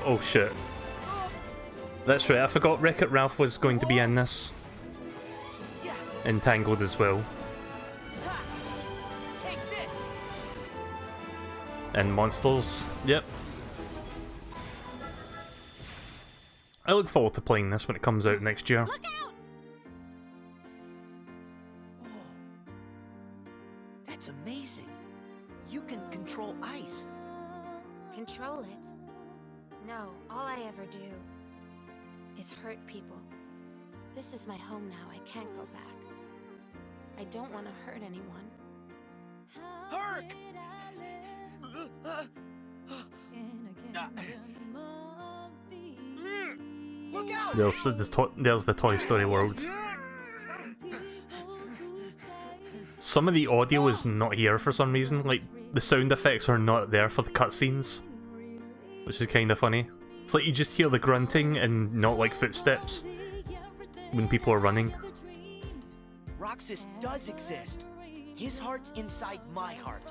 Oh shit. That's right, I forgot Wreck-It Ralph was going to be in this. Entangled as well. And Monsters, yep. I look forward to playing this when it comes out next year. Look out! Oh, that's amazing. You can control ice. Control it? No, all I ever do is hurt people. This is my home now. I can't go back. I don't want to hurt anyone. Herc! Look out! There's the Toy Story world. Some of the audio is not here for some reason. Like, the sound effects are not there for the cutscenes, which is kind of funny. It's like you just hear the grunting and not like footsteps when people are running. Roxas does exist. His heart's inside my heart.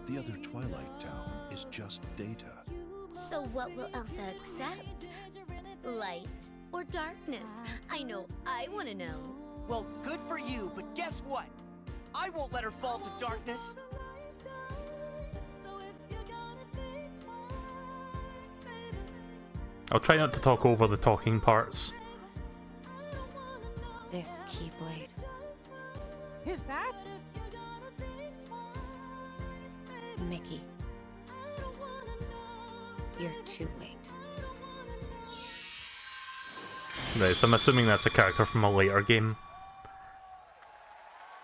The other Twilight Town is just data. So what will Elsa accept? Light or darkness? I know I want to know. Well, good for you, but guess what? I won't let her fall to darkness. I'll try not to talk over the talking parts. This Keyblade. Is that? Mickey. You're too late. Right, so I'm assuming that's a character from a later game.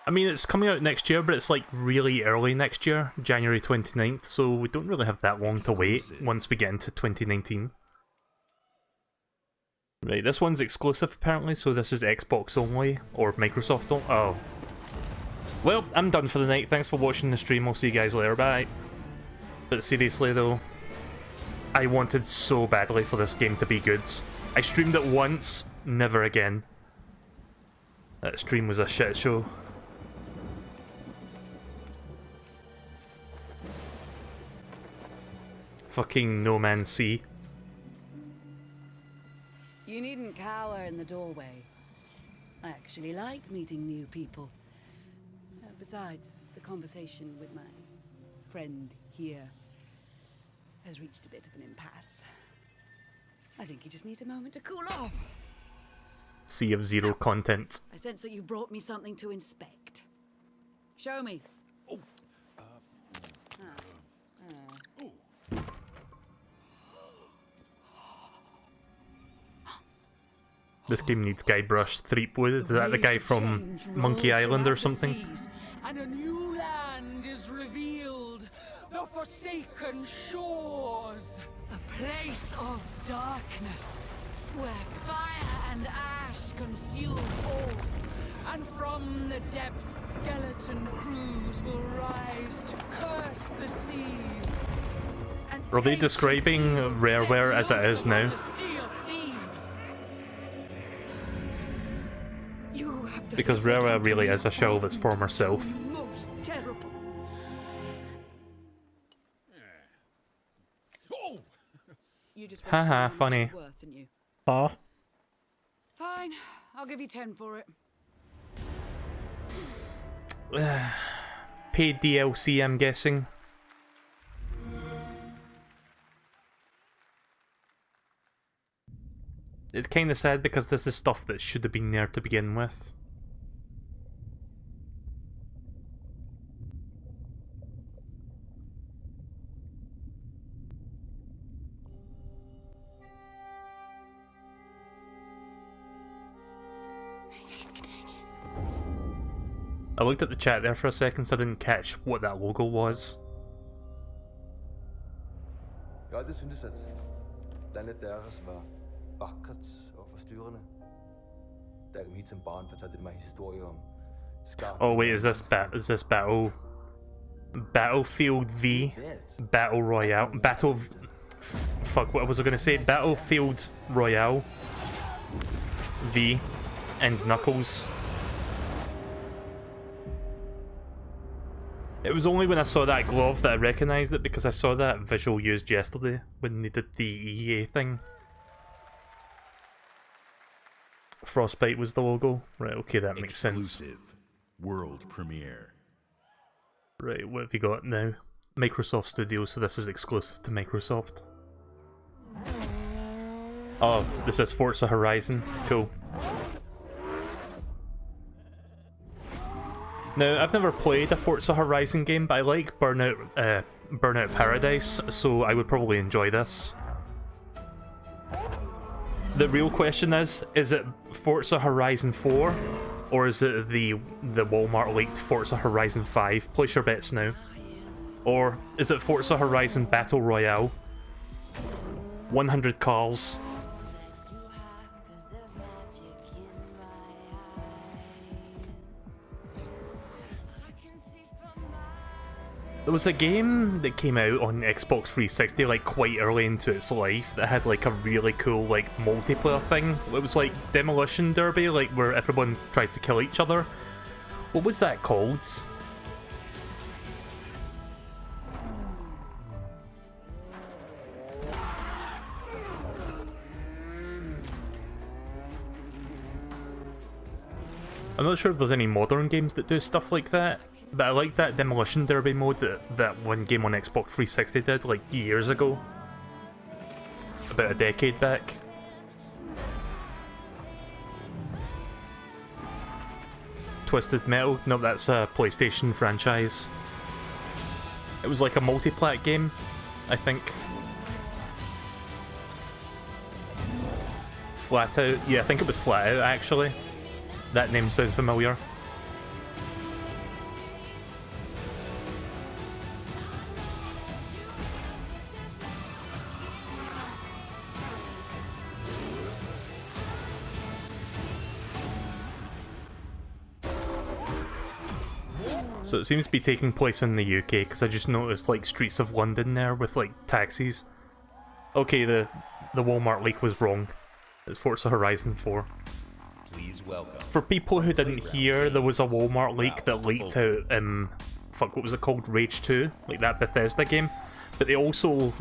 I mean, it's coming out next year, but it's like really early next year, January 29th, so we don't really have that long to wait once we get into 2019. Right, this one's exclusive apparently, so this is Xbox only, or Microsoft only. Oh. Well, I'm done for the night. Thanks for watching the stream. I'll see you guys later. Bye. But seriously though, I wanted so badly for this game to be good. I streamed it once, never again. That stream was a shit show. Fucking No Man's Sea. You needn't cower in the doorway. I actually like meeting new people. Besides, the conversation with my friend here has reached a bit of an impasse. I think he just needs a moment to cool off. Sea of Zero content. I sense that you brought me something to inspect. Show me. Oh. This game needs Guybrush Threepwood. Is that the guy from Monkey Island or something? And a new land is revealed. The Forsaken Shores. A place of darkness, where fire and ash consume all. And from the depths, skeleton crews will rise to curse the seas. Are they describing Rareware as it is now? Because Rareware really is a shell of its former self. Most terrible. Haha, funny. Aw. Fine, I'll give you 10 for it. Paid DLC, I'm guessing. It's kinda sad because this is stuff that should have been there to begin with. I looked at the chat there for a second so I didn't catch what that logo was. Jeg har altid syntes, at landet deres var vakkert og forstyrrende. Da jeg kom hit som barn, fortalte de mig historier om skarpe... Oh wait, is this Battlefield V? Battle Royale? Fuck, what was I gonna say? Battlefield Royale V and Knuckles. It was only when I saw that glove that I recognised it, because I saw that visual used yesterday when they did the EA thing. Frostbite was the logo. Right, okay, that makes sense. World premiere. Right, what have you got now? Microsoft Studios, so this is exclusive to Microsoft. Oh, this is Forza Horizon. Cool. Now, I've never played a Forza Horizon game, but I like Burnout Paradise, so I would probably enjoy this. The real question is it Forza Horizon 4, or is it the Walmart leaked Forza Horizon 5? Place your bets now. Or is it Forza Horizon Battle Royale? 100 cars. There was a game that came out on Xbox 360 like quite early into its life that had like a really cool like multiplayer thing. It was like Demolition Derby, like where everyone tries to kill each other. What was that called? I'm not sure if there's any modern games that do stuff like that, but I like that Demolition Derby mode that one game on Xbox 360 did like years ago. About a decade back. Twisted Metal? No, that's a PlayStation franchise. It was like a multi-plat game, I think. Flat Out? Yeah, I think it was Flat Out actually. That name sounds familiar. So it seems to be taking place in the UK, because I just noticed like streets of London there with like taxis. Okay, the Walmart leak was wrong. It's Forza Horizon 4. Please welcome. For people who didn't hear, there was a Walmart leak that leaked out, fuck, what was it called? Rage 2? Like that Bethesda game. But they also,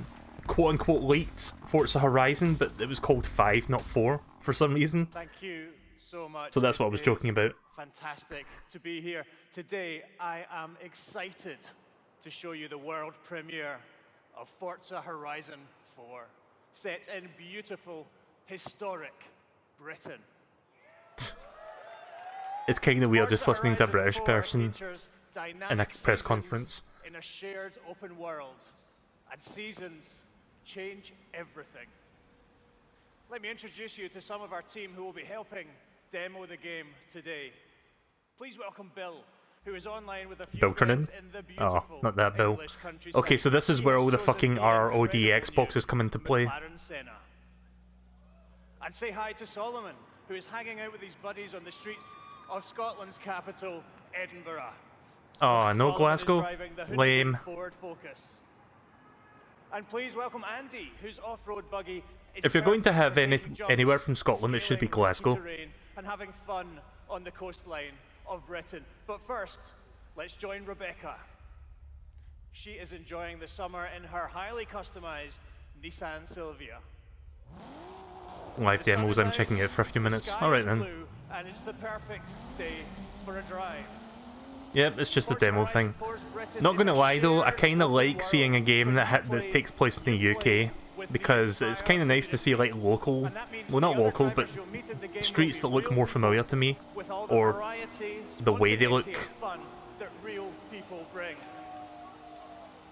quote-unquote, leaked Forza Horizon, but it was called 5, not 4, for some reason. Thank you so much. So that's what I was joking about. Fantastic to be here. Today, I am excited to show you the world premiere of Forza Horizon 4, set in beautiful, historic Britain. It's kind of weird just listening to a British person in a press conference. In a shared open world, and seasons change everything. Let me introduce you to some of our team who will be helping demo the game today. Please welcome Bill, who is online with a few Beltranin? friends in the Oh, beautiful not that Bill. English countryside. Okay, so this is where all the fucking ROD Xboxes come into play. McLaren Senna. And say hi to Solomon, who is hanging out with his buddies on the streets of Scotland's capital, Edinburgh. Oh, no Solomon Glasgow? is driving the hooded Lame. Ford Focus. And please welcome Andy, whose off-road buggy is If you're going to have perfect for anywhere from Scotland, it should be scaling Glasgow. terrain and having fun on the coastline of Britain. But first, let's join Rebecca. She is enjoying the summer in her highly customized Nissan Silvia. Live demos, I'm checking it for a few minutes. Alright then. Blue, and it's the perfect day for a drive. Yep, it's just a demo thing. Not gonna lie though, I kinda like seeing a game that takes place in the UK, because it's kinda nice to see like local, well not local, but streets that look more familiar to me, or the way they look. Fun that real people bring.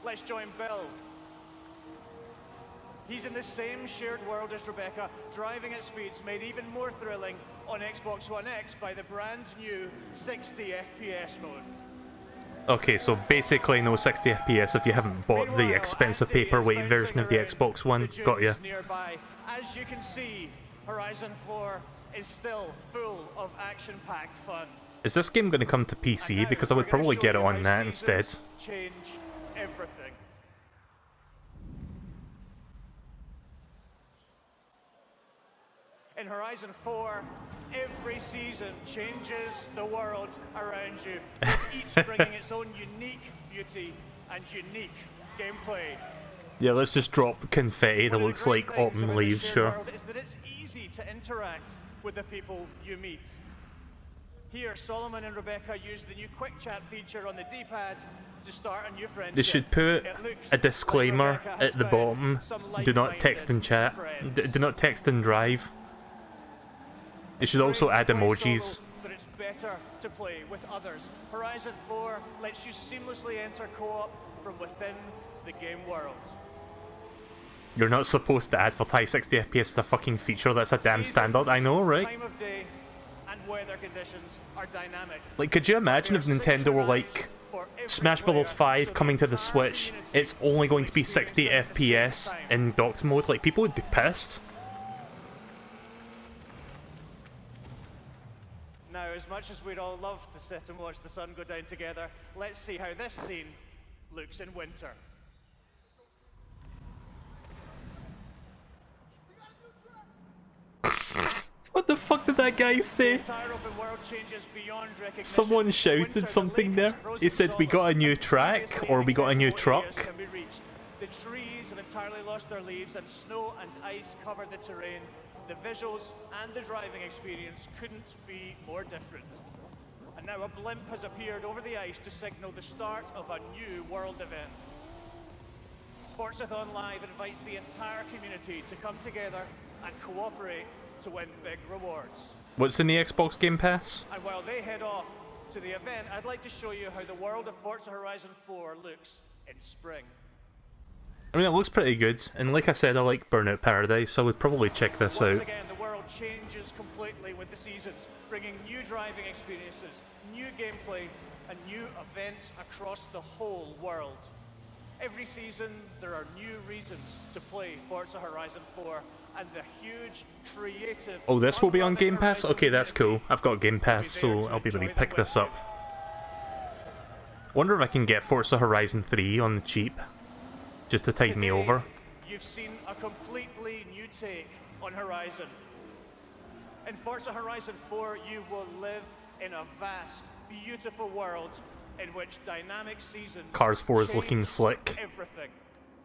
Let's join Bill. He's in the same shared world as Rebecca, driving at speeds made even more thrilling on Xbox One X by the brand new 60 FPS mode. Okay, so basically no 60 FPS if you haven't bought the expensive paperweight version of the Xbox One. Got ya. Nearby. As you can see, Horizon 4 is still full of action-packed fun. Is this game going to come to PC? Because I would probably get it on that instead. Change everything. In Horizon 4, every season changes the world around you, with each bringing its own unique beauty and unique gameplay. Yeah, let's just drop confetti that looks like autumn leaves, sure. Is that it's easy to interact with the people you meet. Here, Solomon and Rebecca use the new quick chat feature on the D-pad to start a new friendship. They should put a disclaimer at the bottom. Do not text and chat. Do not text and drive. They should also add emojis. But it's better to play with others. Horizon 4 lets you seamlessly enter co-op from within the game world. You're not supposed to advertise 60 FPS as a fucking feature, that's a damn standard, I know, right? Time of day and weather conditions are dynamic. Like, could you imagine if Nintendo were like, Smash Bros. 5 coming to the Switch, it's only going to be 60 FPS in docked mode? Like, people would be pissed. Now, as much as we'd all love to sit and watch the sun go down together, let's see how this scene looks in winter. What the fuck did that guy say? Someone shouted something there. He said we got a new track, or we got a new truck. The trees have entirely lost their leaves and snow and ice cover the terrain. The visuals and the driving experience couldn't be more different. And now a blimp has appeared over the ice to signal the start of a new world event. Forzathon Live invites the entire community to come together and cooperate to win big rewards. What's in the Xbox Game Pass? And while they head off to the event, I'd like to show you how the world of Forza Horizon 4 looks in spring. I mean, it looks pretty good, and like I said, I like Burnout Paradise, so I would probably check this out. Once again, the world changes completely with the seasons, bringing new driving experiences, new gameplay, and new events across the whole world. Every season, there are new reasons to play Forza Horizon 4, and the huge, creative... Oh, this will be on Game Pass? Okay, that's cool. I've got Game Pass, so I'll be able to pick this up. Wonder if I can get Forza Horizon 3 on the cheap, just to tide me over. You've seen a completely new take on Horizon. In Forza Horizon 4, you will live in a vast, beautiful world in which dynamic seasons Cars 4 is looking slick. Everything.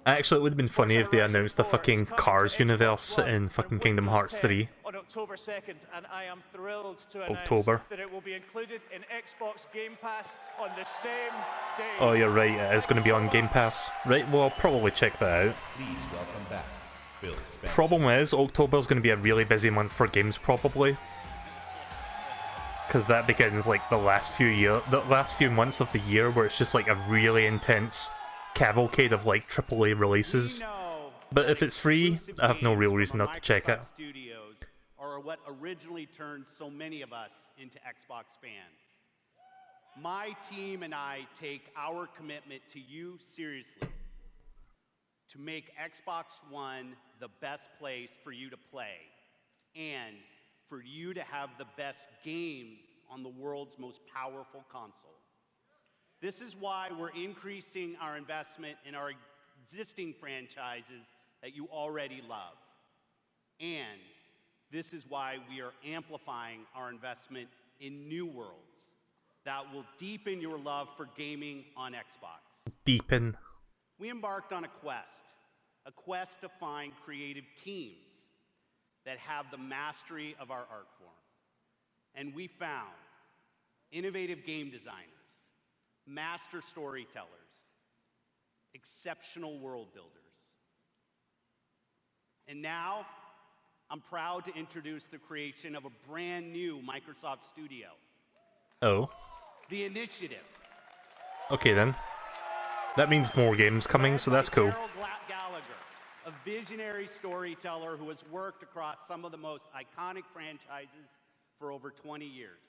Actually, it would have been funny if they announced the fucking Cars universe in fucking Kingdom Hearts 3. On October 2nd, and I am thrilled to announce that it will be included in Xbox Game Pass on the same day. Oh, you're right, it is going to be on Game Pass. Right, well, I'll probably check that out. Please welcome back, Phil Spencer. Problem is, October's going to be a really busy month for games, probably. Because that begins, like, the last few months of the year where it's just, like, a really intense cavalcade of, like, AAA releases. But if it's free, I have no real reason not to check it. Studios are what originally turned so many of us into Xbox fans. My team and I take our commitment to you seriously, to make Xbox One the best place for you to play, and for you to have the best games on the world's most powerful console. This is why we're increasing our investment in our existing franchises that you already love. And this is why we are amplifying our investment in new worlds that will deepen your love for gaming on Xbox. Deepen. We embarked on a quest to find creative teams that have the mastery of our art form. And we found innovative game designers, master storytellers, exceptional world builders. And now, I'm proud to introduce the creation of a brand new Microsoft studio. Oh. The Initiative. Okay then. That means more games coming, so that's cool. Gallagher, a visionary storyteller who has worked across some of the most iconic franchises for over 20 years.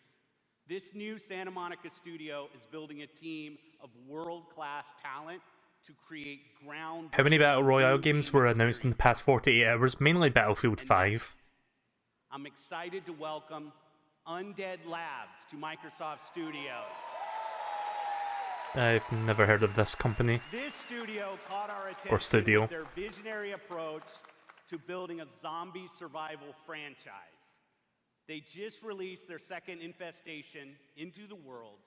This new Santa Monica studio is building a team of world-class talent to create ground. How many Battle Royale games were announced in the past 48 hours? Mainly Battlefield 5. I'm excited to welcome Undead Labs to Microsoft Studios. I've never heard of this company. This studio caught our attention or studio. with their visionary approach to building a zombie survival franchise. They just released their second infestation into the world,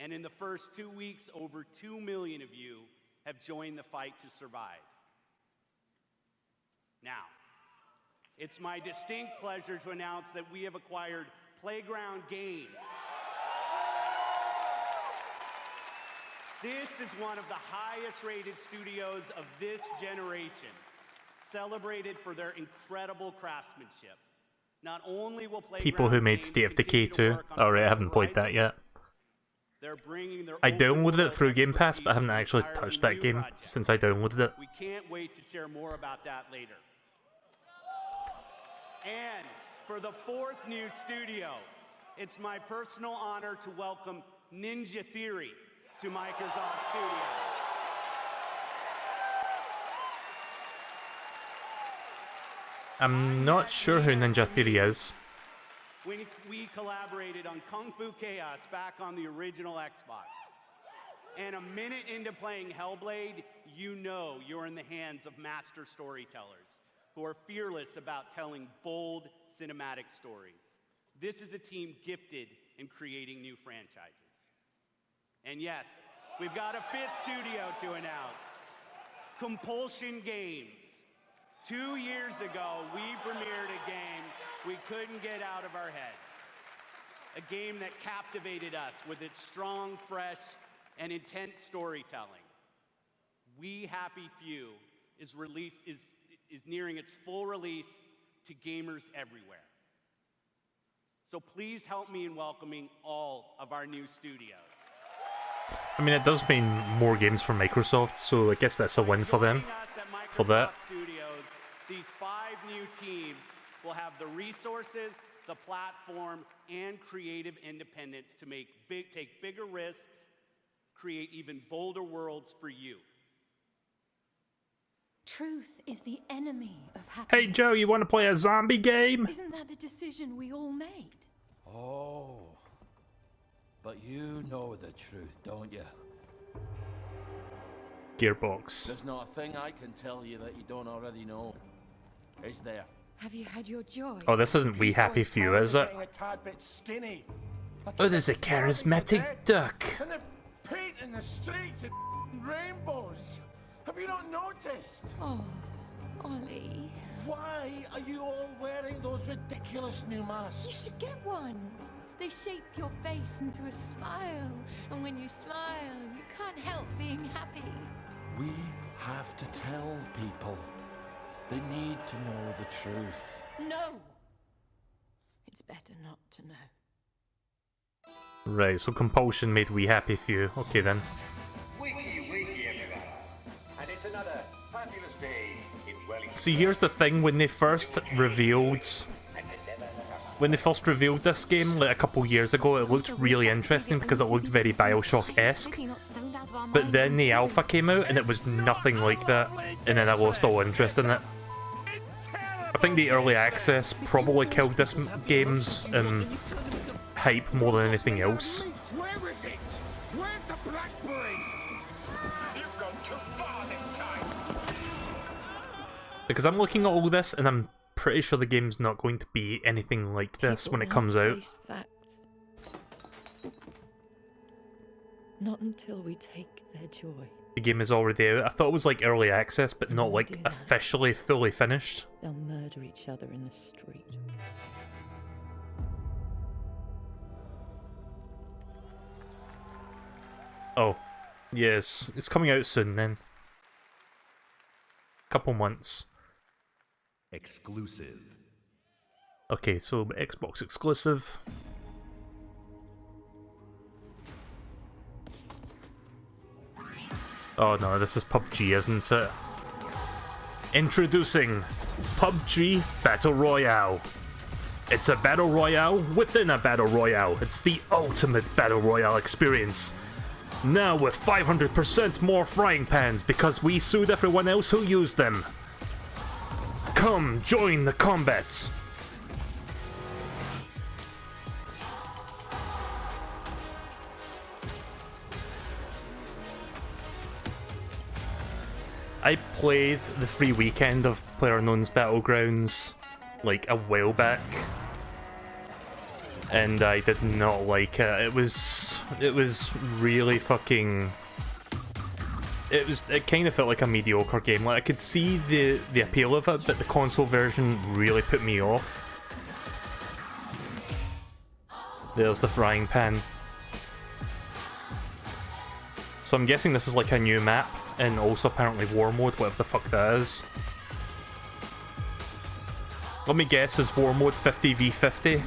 and in the first 2 weeks, over 2 million of you have joined the fight to survive. Now, it's my distinct pleasure to announce that we have acquired Playground Games. This is one of the highest-rated studios of this generation, celebrated for their incredible craftsmanship. Not only will People who made State of Decay 2. Alright, I haven't played that yet. I downloaded it through Game Pass, but I haven't actually touched that game since I downloaded it. We can't wait to share more about that later. And for the fourth new studio, it's my personal honor to welcome Ninja Theory to Microsoft Studios. I'm not sure who Ninja Theory is. We collaborated on Kung Fu Chaos back on the original Xbox. And a minute into playing Hellblade, you know you're in the hands of master storytellers who are fearless about telling bold cinematic stories. This is a team gifted in creating new franchises. And yes, we've got a fifth studio to announce. Compulsion Games. 2 years ago, we premiered a game we couldn't get out of our heads. A game that captivated us with its strong, fresh, and intense storytelling. We Happy Few is nearing its full release to gamers everywhere. So please help me in welcoming all of our new studios. I mean, it does mean more games for Microsoft, so I guess that's a win for them. For that. Studios, these 5 new teams will have the resources, the platform, and creative independence to take bigger risks, create even bolder worlds for you. Truth is the enemy of happiness. Hey Joe, you want to play a zombie game? Isn't that the decision we all made? Oh, but you know the truth, don't you? Gearbox. There's not a thing I can tell you that you don't already know. Is there? Have you had your joy? Oh, this isn't We Happy Few, is it? A tad bit skinny. Oh, there's a charismatic duck. And they're painting the streets in rainbows. Have you not noticed? Oh, Ollie. Why are you all wearing those ridiculous new masks? You should get one. They shape your face into a smile. And when you smile, you can't help being happy. We have to tell people. They need to know the truth. No! It's better not to know. Right, so Compulsion made We Happy Few. Okay then. Wakey, wakey, everybody. And it's another fabulous day in Wellington. See, here's the thing, when they first revealed this game, like a couple years ago, it looked really interesting because it looked very Bioshock-esque. But then the alpha came out and it was nothing like that, and then I lost all interest in it. I think the early access probably killed this game's hype more than anything else. Where is it? Where's the blackberry? You've gone too far this time. Because I'm looking at all this and I'm pretty sure the game's not going to be anything like this when it comes out. Facts. Not until we take their joy. The game is already out. I thought it was like early access, but not like officially fully finished. They'll murder each other in the street. Oh, yes, it's coming out soon then. Couple months. Exclusive. Okay, so Xbox exclusive. Oh no, this is PUBG, isn't it? Introducing PUBG Battle Royale. It's a Battle Royale within a Battle Royale. It's the ultimate Battle Royale experience. Now with 500% more frying pans because we sued everyone else who used them. Come, join the combats. I played the free weekend of PlayerUnknown's Battlegrounds like a while back, and I did not like it. It was really fucking. It kind of felt like a mediocre game. Like I could see the appeal of it, but the console version really put me off. There's the frying pan. So I'm guessing this is like a new map, and also apparently war mode, whatever the fuck that is. Let me guess, is war mode 50v50?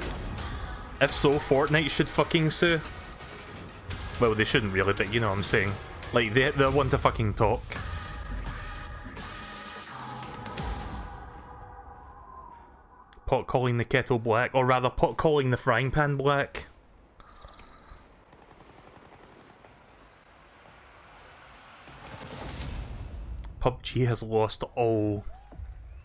If so, Fortnite should fucking sue. Well, they shouldn't really, but you know what I'm saying. Like, they're one to fucking talk. Pot calling the kettle black, or rather pot calling the frying pan black. PUBG has lost all...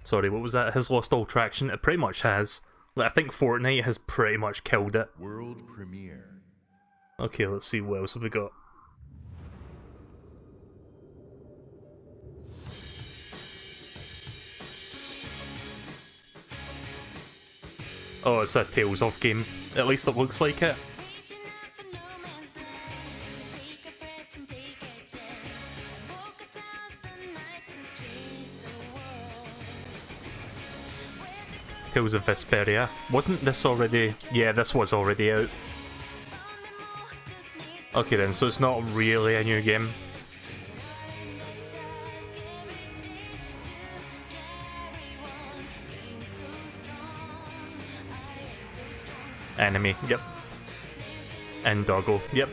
Sorry, what was that? Has lost all traction? It pretty much has. Like, I think Fortnite has pretty much killed it. World premiere. Okay, let's see, what else have we got? Oh, it's a Tales of game. At least it looks like it. Tales of Vesperia. Wasn't this already... Yeah, this was already out. Okay then, so it's not really a new game. Enemy, yep. And Doggo, yep.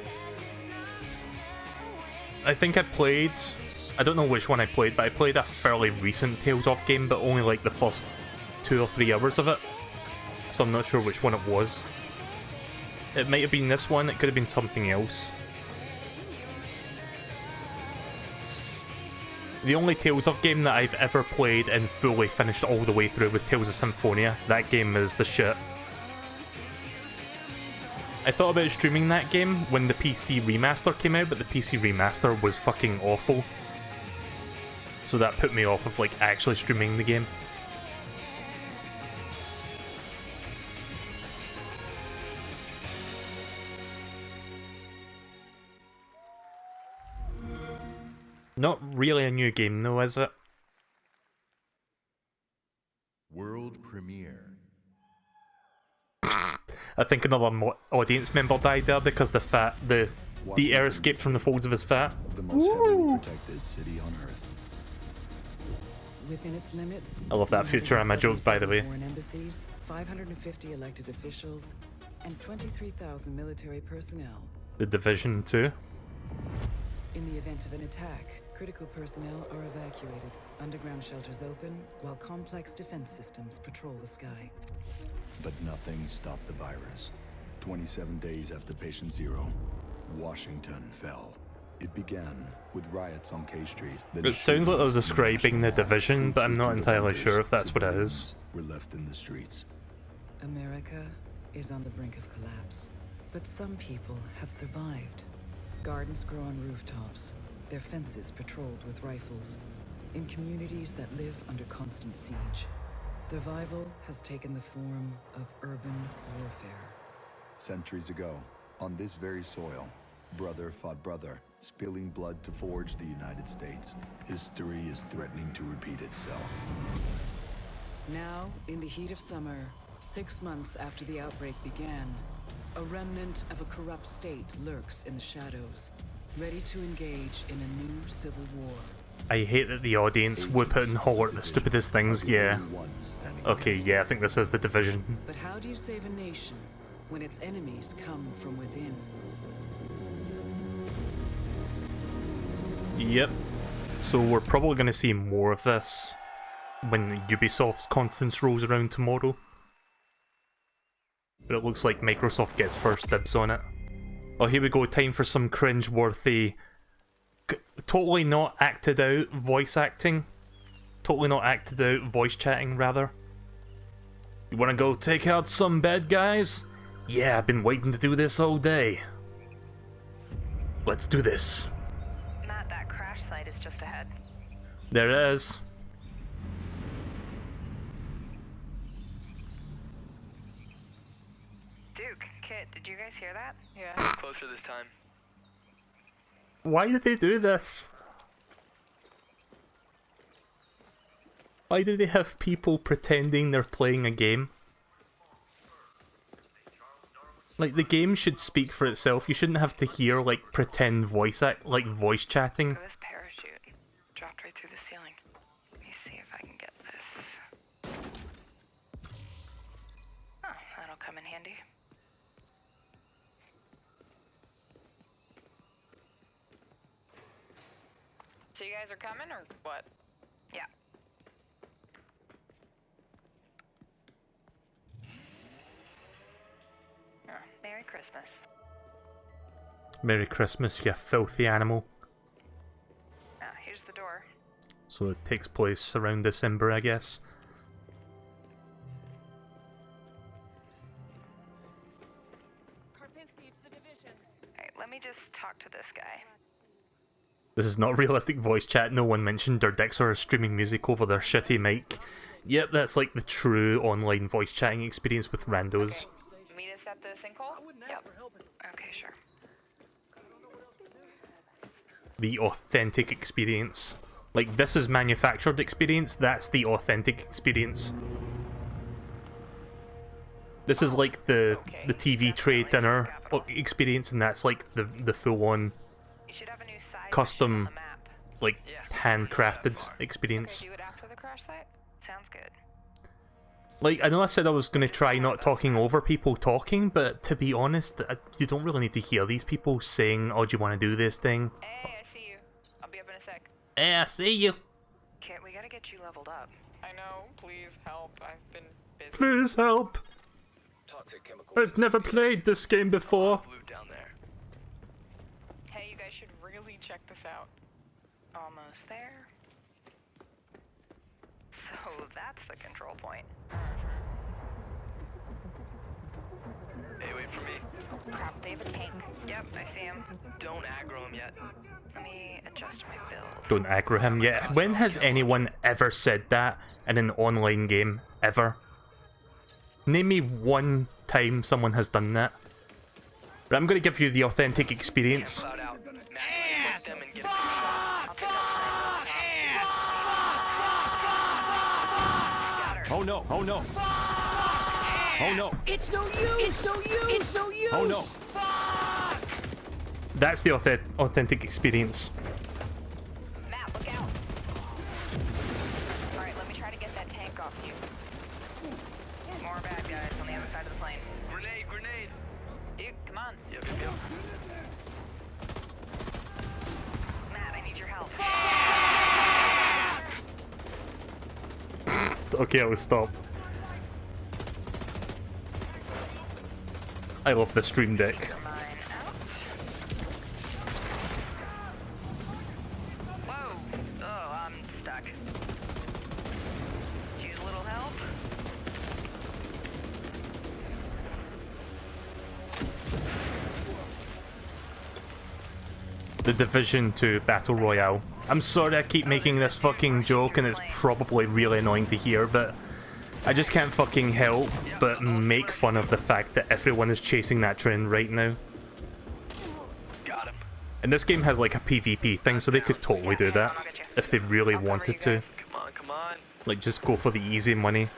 I think I played... I don't know which one I played, but I played a fairly recent Tales of game, but only like the first 2 or 3 hours of it. So I'm not sure which one it was. It might have been this one, it could have been something else. The only Tales of game that I've ever played and fully finished all the way through was Tales of Symphonia. That game is the shit. I thought about streaming that game when the PC remaster came out, but the PC remaster was fucking awful. So that put me off of like actually streaming the game. Not really a new game though, is it? World premiere. I think another audience member died there because the air escaped from the folds of his fat. The most heavily protected city on Earth. Within its limits, I love that Futurama joke, by the way. Foreign embassies, 550 elected officials, and 23,000 military personnel. The Division 2. In the event of an attack, critical personnel are evacuated, underground shelters open, while complex defense systems patrol the sky. But nothing stopped the virus. 27 days after patient zero, Washington fell. It began with riots on K Street. It sounds like they're describing the Division, but I'm not entirely sure if that's what it is. Were left in the streets. America is on the brink of collapse, but some people have survived. Gardens grow on rooftops, their fences patrolled with rifles, in communities that live under constant siege. Survival has taken the form of urban warfare. Centuries ago, on this very soil, brother fought brother, spilling blood to forge the United States. History is threatening to repeat itself. Now, in the heat of summer, 6 months after the outbreak began, a remnant of a corrupt state lurks in the shadows, ready to engage in a new civil war. I hate that the audience whip out and holler at the stupidest things, yeah. Okay, yeah, I think this is the Division. But how do you save a nation when its enemies come from within? Yep. So we're probably going to see more of this when Ubisoft's conference rolls around tomorrow. But it looks like Microsoft gets first dibs on it. Oh, here we go. Time for some cringe-worthy, totally not acted out voice acting. Totally not acted out voice chatting, rather. You wanna go take out some bad guys? Yeah, I've been waiting to do this all day. Let's do this. Matt, that crash site is just ahead. There it is. Duke, Kit, did you guys hear that? Yeah. Closer this time. Why did they do this? Why do they have people pretending they're playing a game? Like, the game should speak for itself. You shouldn't have to hear, like, pretend voice chatting. This parachute dropped right through the ceiling. Let me see if I can get this. Oh, that'll come in handy. So you guys are coming, or what? Yeah. Oh, Merry Christmas. Merry Christmas, you filthy animal. Ah, here's the door. So it takes place around December, I guess. Karpinski, it's the division. Alright, let me just talk to this guy. This is not realistic voice chat. No one mentioned their dicks are streaming music over their shitty mic. Yep, that's like the true online voice chatting experience with randos. Okay. Meet us at the sinkhole? Yep. Okay, sure. The authentic experience. Like, this is manufactured experience, that's the authentic experience. This is like the TV tray dinner experience, and that's like the full-on custom, like, handcrafted experience. Do it after the crash site? Sounds good. Like, I know I said I was going to try not talking over people talking, but to be honest, you don't really need to hear these people saying, oh, do you want to do this thing? Hey, I see you. I'll be up in a sec. Hey, I see you. Kit, we gotta get you leveled up. I know. Please help. I've been busy. Please help. I've never played this game before. Hey, you guys should really check this out. Almost there. So that's the control point. Hey, wait for me. Oh crap, they have a tank. Yep, I see him. Don't aggro him yet. Let me adjust my build. Don't aggro him yet. When has anyone ever said that in an online game? Ever? Name me one time someone has done that. But I'm going to give you the authentic experience. Oh no, oh no. Oh no. It's no use! It's no use! It's no use! Oh no. That's the authentic experience. Matt, look out! Alright, let me try to get that tank off you. More bad guys on the other side of the plane. Grenade, grenade! Dude, come on. Yep, yep, yep. Matt, I need your help. Okay, I will stop. I love the Stream Deck. Whoa! Oh, I'm stuck. Use a little help. The Division 2 Battle Royale. I'm sorry I keep making this fucking joke and it's probably really annoying to hear, but I just can't fucking help but make fun of the fact that everyone is chasing that trend right now. Got him. And this game has like a PvP thing, so they could totally do that if they really wanted to. Come on, come on. Like, just go for the easy money.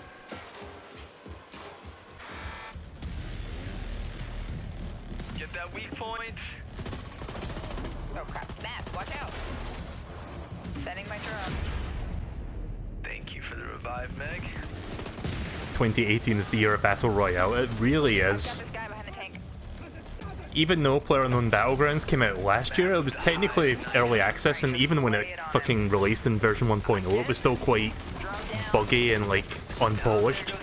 Get that weak point. Oh crap, Matt, watch out! Setting my drone. Thank you for the revive, Meg. 2018 is the year of Battle Royale. It really is. Even though PlayerUnknown Battlegrounds came out last year, it was technically early access, and even when it fucking released in version 1.0, it was still quite buggy and, like, unpolished.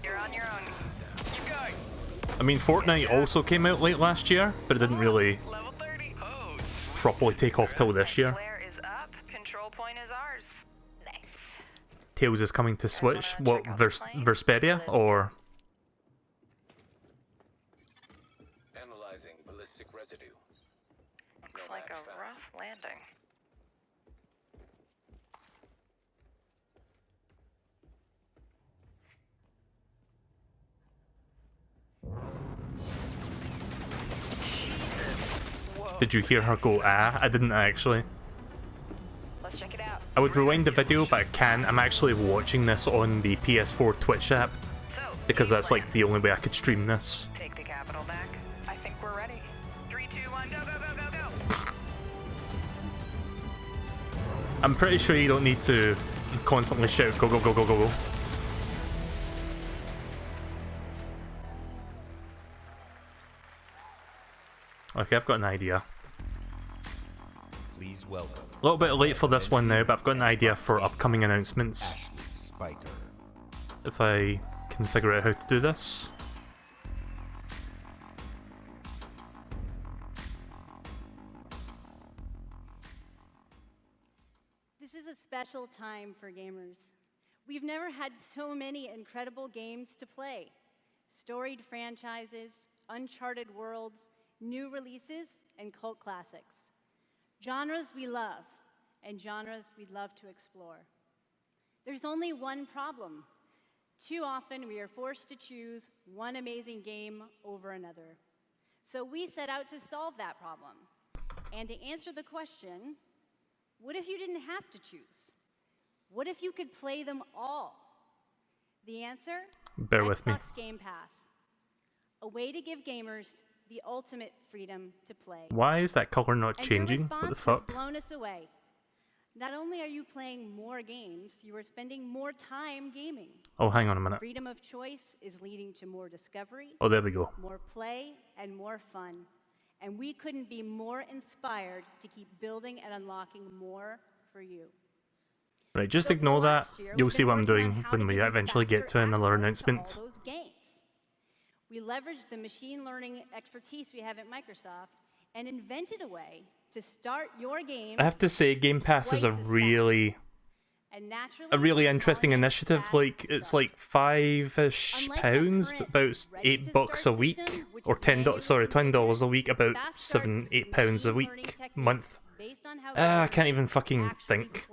You're on your own. Keep going. I mean, Fortnite also came out late last year, but it didn't really properly take off till this year. Flare is up. Control point is ours. Nice. Tails is coming to Switch. What, Verspedia or? Analyzing ballistic residue. Looks like a rough landing. Did you hear her go, ah? I didn't actually. Let's check it out. I would rewind the video, but I can't. I'm actually watching this on the PS4 Twitch app. Because that's like the only way I could stream this. Take the capital back. I think we're ready. 3, 2, 1, go, go, go, go, go! I'm pretty sure you don't need to constantly shout, go, go, go, go, go, go. Okay, I've got an idea. Please welcome. A little bit late for this one now, but I've got an idea for upcoming announcements. If I can figure out how to do this. This is a special time for gamers. We've never had so many incredible games to play. Storied franchises, uncharted worlds, new releases, and cult classics. Genres we love, and genres we'd love to explore. There's only one problem. Too often we are forced to choose one amazing game over another. So we set out to solve that problem. And to answer the question, what if you didn't have to choose? What if you could play them all? The answer? Bear with me. Xbox Game Pass. A way to give gamers the ultimate freedom to play. Why is that color not And changing? your What the response fuck? has blown us away. Not only are you playing more games, you are spending more time gaming. Oh, hang on a minute. Freedom of choice is leading to more discovery, Oh, there we go. more play, and more fun. And we couldn't be more inspired to keep building and unlocking more for you. Right, just ignore that. You'll see what I'm doing when we eventually get to another announcement. Those games. We leveraged the machine learning expertise we have at Microsoft and invented a way to start your game. I have to say, Game Pass is a really interesting initiative. Like, it's like £5-ish, about £8 a week, or $10 a week, about £7-8 a week, month. I can't even fucking think.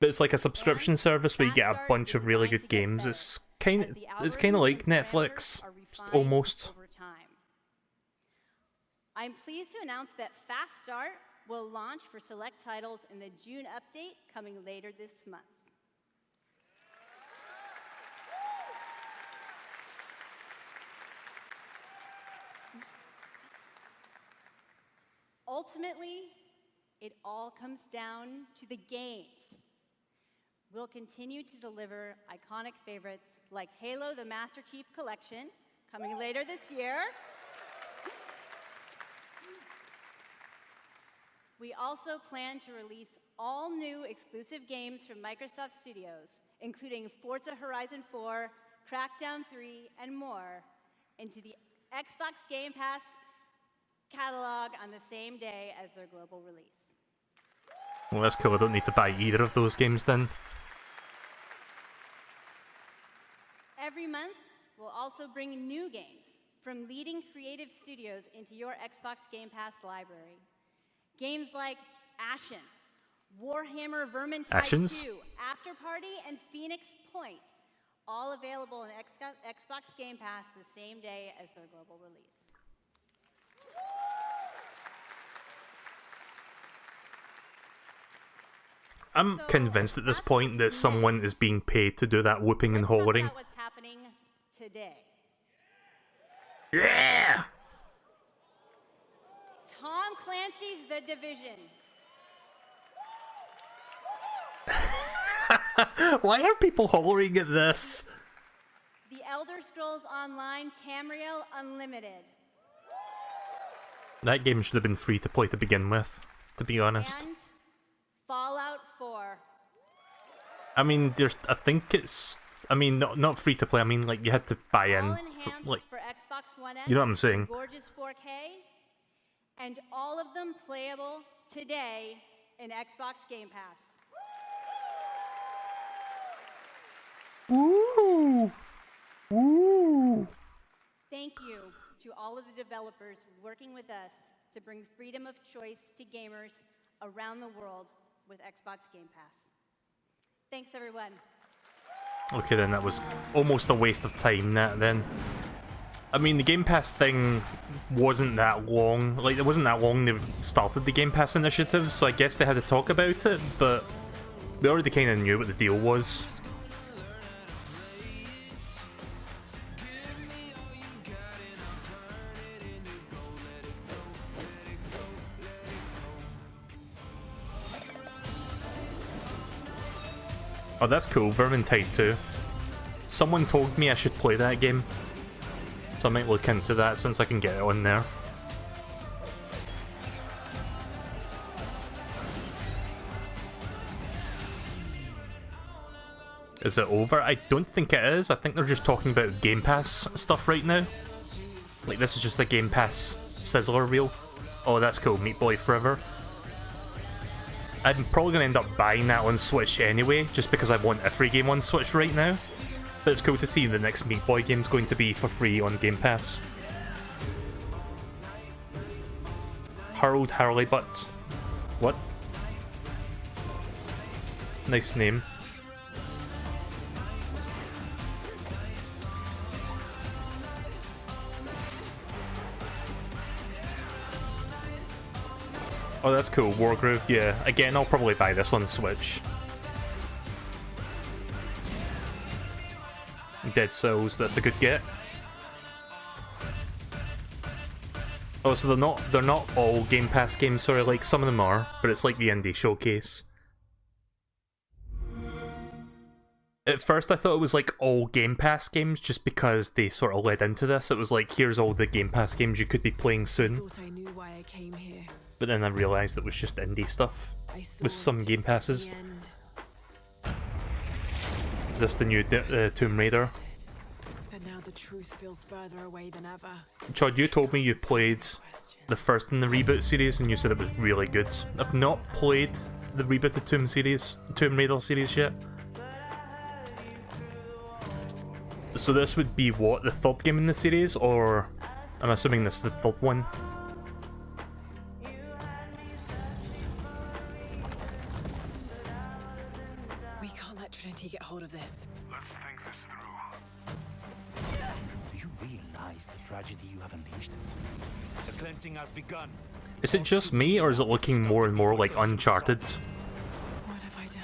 But it's like a subscription service where you get a bunch of really good games. It's kind of like Netflix, almost. I'm pleased to announce that Fast Start will launch for select titles in the June update coming later this month. Ultimately, it all comes down to the games. We'll continue to deliver iconic favorites like Halo the Master Chief Collection, coming later this year. We also plan to release all new exclusive games from Microsoft Studios, including Forza Horizon 4, Crackdown 3, and more, into the Xbox Game Pass catalog on the same day as their global release. Well, that's cool. I don't need to buy either of those games then. Every month, we'll also bring new games from leading creative studios into your Xbox Game Pass library. Games like Ashen, Warhammer Vermintide 2, After Party, and Phoenix Point, all available in Xbox Game Pass the same day as their global release. I'm convinced at this point that someone is being paid to do that whooping and hollering. What's happening today? Yeah! Tom Clancy's The Division. Why are people hollering at this? The Elder Scrolls Online Tamriel Unlimited. That game should have been free to play to begin with, to be honest. And Fallout 4. I mean, I think it's I mean, not free to play. I mean, like you had to buy in. Like, for Xbox One X, you know what I'm saying? gorgeous 4K, and all of them playable today in Xbox Game Pass. Woo! Woo! Thank you to all of the developers working with us to bring freedom of choice to gamers around the world with Xbox Game Pass. Thanks, everyone. Okay, then that was almost a waste of time, that then. I mean, the Game Pass thing wasn't that long. Like, it wasn't that long they started the Game Pass initiative, so I guess they had to talk about it, but we already kind of knew what the deal was. Oh, that's cool. Vermintide 2. Someone told me I should play that game, so I might look into that since I can get it on there. Is it over? I don't think it is. I think they're just talking about Game Pass stuff right now. Like, this is just a Game Pass sizzler reel. Oh, that's cool. Meat Boy Forever. I'm probably going to end up buying that on Switch anyway, just because I want a free game on Switch right now. But it's cool to see the next Meat Boy game's going to be for free on Game Pass. Harold Harley Butts. What? Nice name. Oh, that's cool. Wargroove, yeah. Again, I'll probably buy this on Switch. Dead Cells, that's a good get. Oh, so they're not all Game Pass games, sorry, like some of them are, but it's like the indie showcase. At first I thought it was like all Game Pass games just because they sort of led into this. It was like, here's all the Game Pass games you could be playing soon. Thought I knew why I came here. But then I realised it was just indie stuff with some Game Passes. Is this the new Tomb Raider? But now the truth feels further away than ever. Chod, you told me you played the first in the reboot series and you said it was really good. I've not played the rebooted Tomb Raider series yet. So this would be what, the third game in the series, or I'm assuming this is the third one? We can't let Trinity get hold of this. Let's think this through. Do you realize the tragedy you have unleashed? The cleansing has begun. Is it just me, or is it looking more and more like Uncharted? What have I done?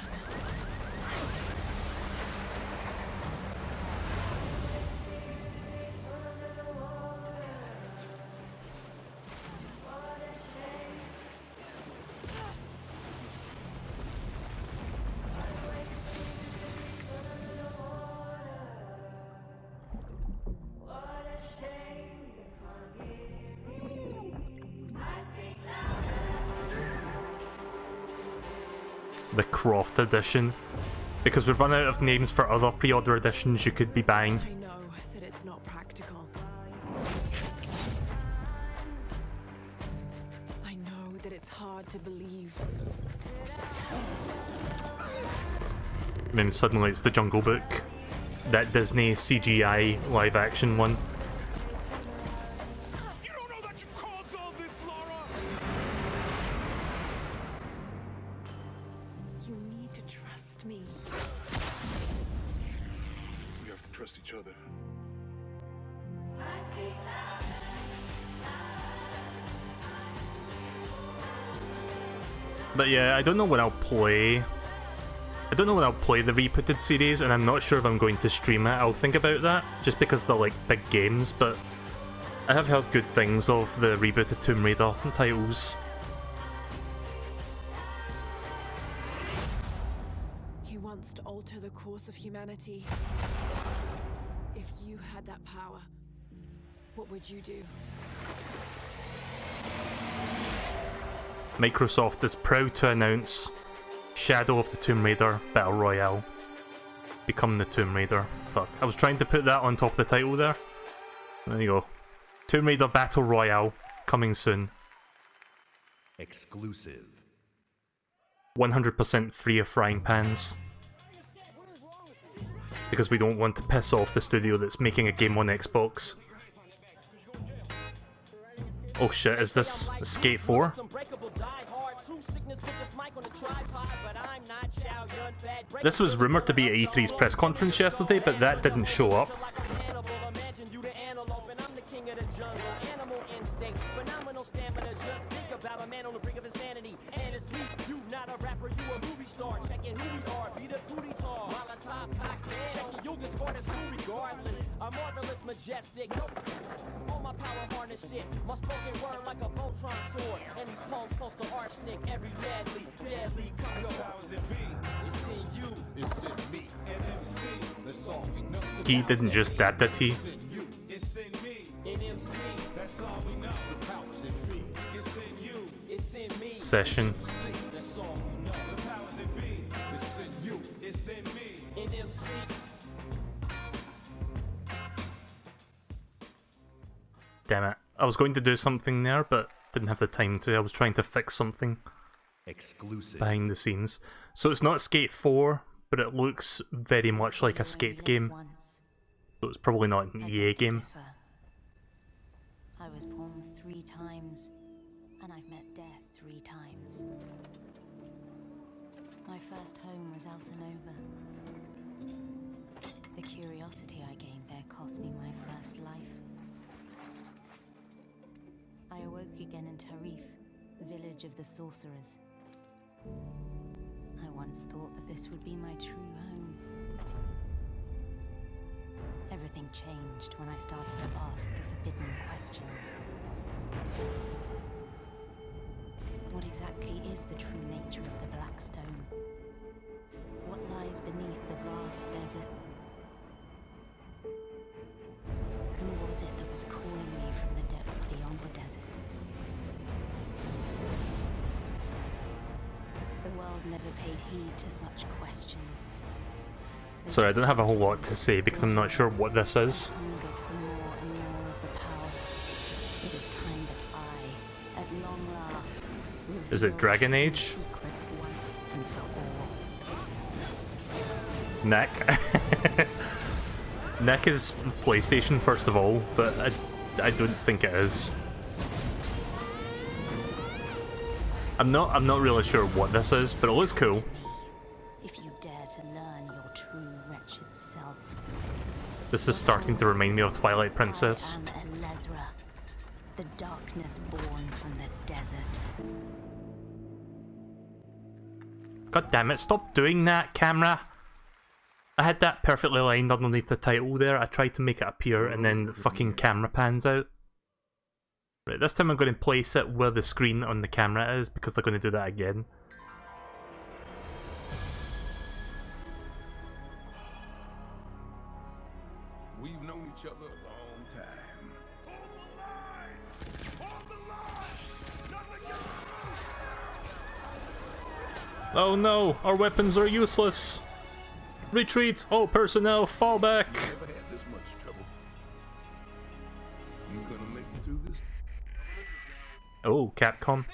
The Croft edition, because we've run out of names for other pre-order editions you could be buying. I know that it's not practical. I know that it's hard to believe. And then suddenly it's the Jungle Book, that Disney CGI live action one. You need to trust me. We have to trust each other. But yeah, I don't know when I'll play. I don't know when I'll play the rebooted series, and I'm not sure if I'm going to stream it. I'll think about that, just because they're like big games, but I have heard good things of the rebooted Tomb Raider titles. He wants to alter the course of humanity. If you had that power, what would you do? Microsoft is proud to announce Shadow of the Tomb Raider Battle Royale. Become the Tomb Raider. Fuck. I was trying to put that on top of the title there. There you go. Tomb Raider Battle Royale. Coming soon. Exclusive. 100% free of frying pans. Because we don't want to piss off the studio that's making a game on Xbox. Oh shit, is this Skate 4? This was rumoured to be at E3's press conference yesterday, but that didn't show up. Majestic, all my power harness shit. My spoken word like a Voltron sword, and these palms close to arsenic. Every deadly come your powers it be. It's in you, it's in me, and MC. That's all we know. He didn't just dab that he. It's in me, and MC. That's all we know. The powers it be. It's in you, it's in me. Session. That's all we know. The powers it be. It's in you, it's in me, and MC. Damn it. I was going to do something there, but didn't have the time to. I was trying to fix something. Exclusive. Behind the scenes. So it's not Skate 4, but it looks very much like a Skate game. So it's probably not an EA game. I was born 3 times, and I've met death 3 times. My first home was Altanova. The curiosity I gained there cost me my first life. I awoke again in Tarif, village of the sorcerers. I once thought that this would be my true home. Everything changed when I started to ask the forbidden questions. What exactly is the true nature of the Black Stone? What lies beneath the vast desert? Who was it that was calling me from the depths beyond the desert? The world never paid heed to such questions. Sorry, I don't have a whole lot to say because I'm not sure what this is. Hungered for more and more of the power. It is time that I, at long last, Is it Dragon Age? secrets once and for all. Neck. Neck is PlayStation first of all, but I don't think it is. I'm not really sure what this is, but it looks cool. If you dare to learn your true wretched self. This is starting to remind me of Twilight Princess. I am Elezra, the darkness born from the desert. God damn it, stop doing that, camera! I had that perfectly lined underneath the title there. I tried to make it appear and then the fucking camera pans out. Right, this time I'm going to place it where the screen on the camera is because they're going to do that again. We've known each other a long time. Oh no, our weapons are useless! Retreat! All personnel, fall back! Never had this much trouble. You gonna make it through this? Oh, Capcom.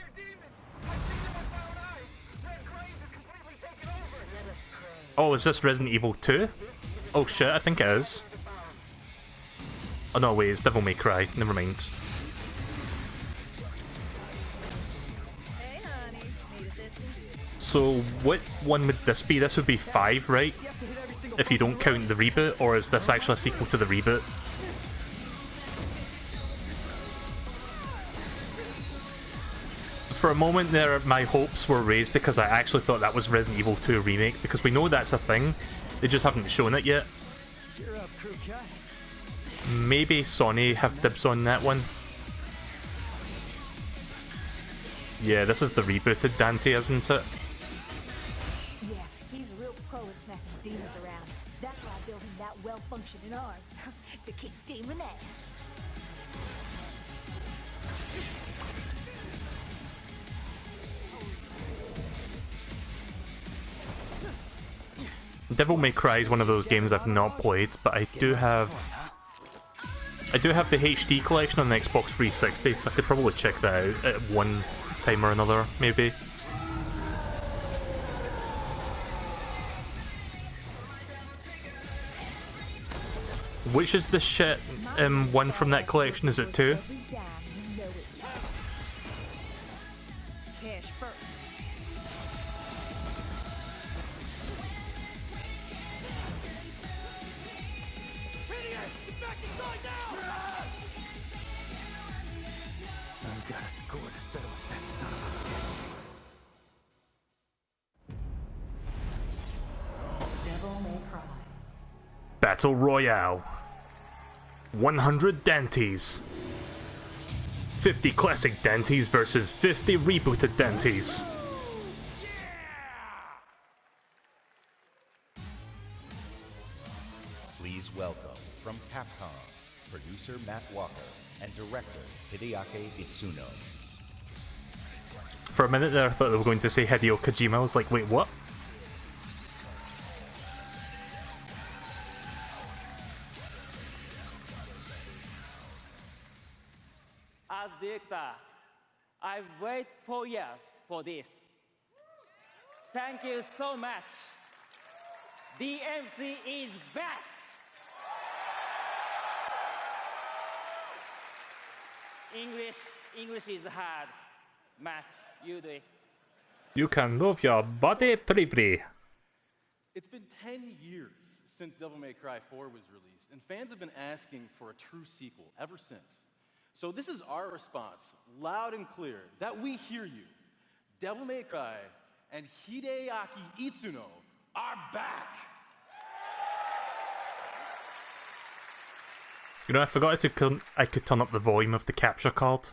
Oh, is this Resident Evil 2? Oh shit, I think it is. Oh no, wait, it's Devil May Cry. Never mind. So, what one would this be? This would be 5, right? If you don't count the reboot, or is this actually a sequel to the reboot? For a moment there, my hopes were raised because I actually thought that was Resident Evil 2 Remake, because we know that's a thing, they just haven't shown it yet. Maybe Sony have dibs on that one. Yeah, this is the rebooted Dante, isn't it? Yeah, he's a real pro at smacking demons around. That's why I built him that well-functioning arm. To kick demon ass. Devil May Cry is one of those games I've not played, but I do have the HD collection on the Xbox 360, so I could probably check that out at one time or another, maybe. Which is the shit one from that collection? Is it 2? Cash first. You gotta score to settle that son of a bitch. Devil May Cry. Battle Royale. 100 Dantes. 50 classic Dantes versus 50 rebooted Dantes. Please welcome, from Capcom, producer Matt Walker and director Hideaki Itsuno. For a minute there I thought they were going to say Hideo Kojima. I was like, wait, what? As director, I've waited 4 years for this. Thank you so much. DMC is back. English is hard. Matt, you do it. You can move your body pretty. It's been 10 years since Devil May Cry 4 was released, and fans have been asking for a true sequel ever since. So this is our response, loud and clear, that we hear you. Devil May Cry and Hideaki Itsuno are back! You know, I forgot I could turn up the volume of the capture card.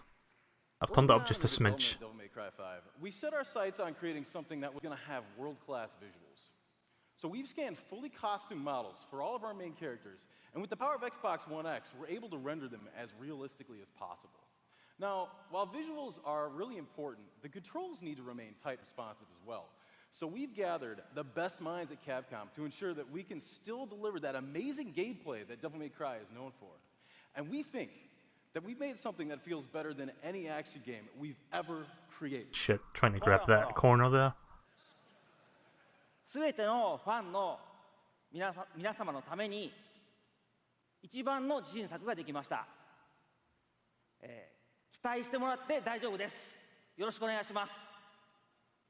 I've turned it up just a smidge. Devil May Cry 5, we set our sights on creating something that was going to have world-class visuals. So we've scanned fully costumed models for all of our main characters, and with the power of Xbox One X, we're able to render them as realistically as possible. Now, while visuals are really important, the controls need to remain tight and responsive as well. So we've gathered the best minds at Capcom to ensure that we can still deliver that amazing gameplay that Devil May Cry is known for. And we think that we've made something that feels better than any action game we've ever created. Shit, trying to grab that corner there. すべてのファンの皆様のために一番の自信作ができました。期待してもらって大丈夫です。よろしくお願いします。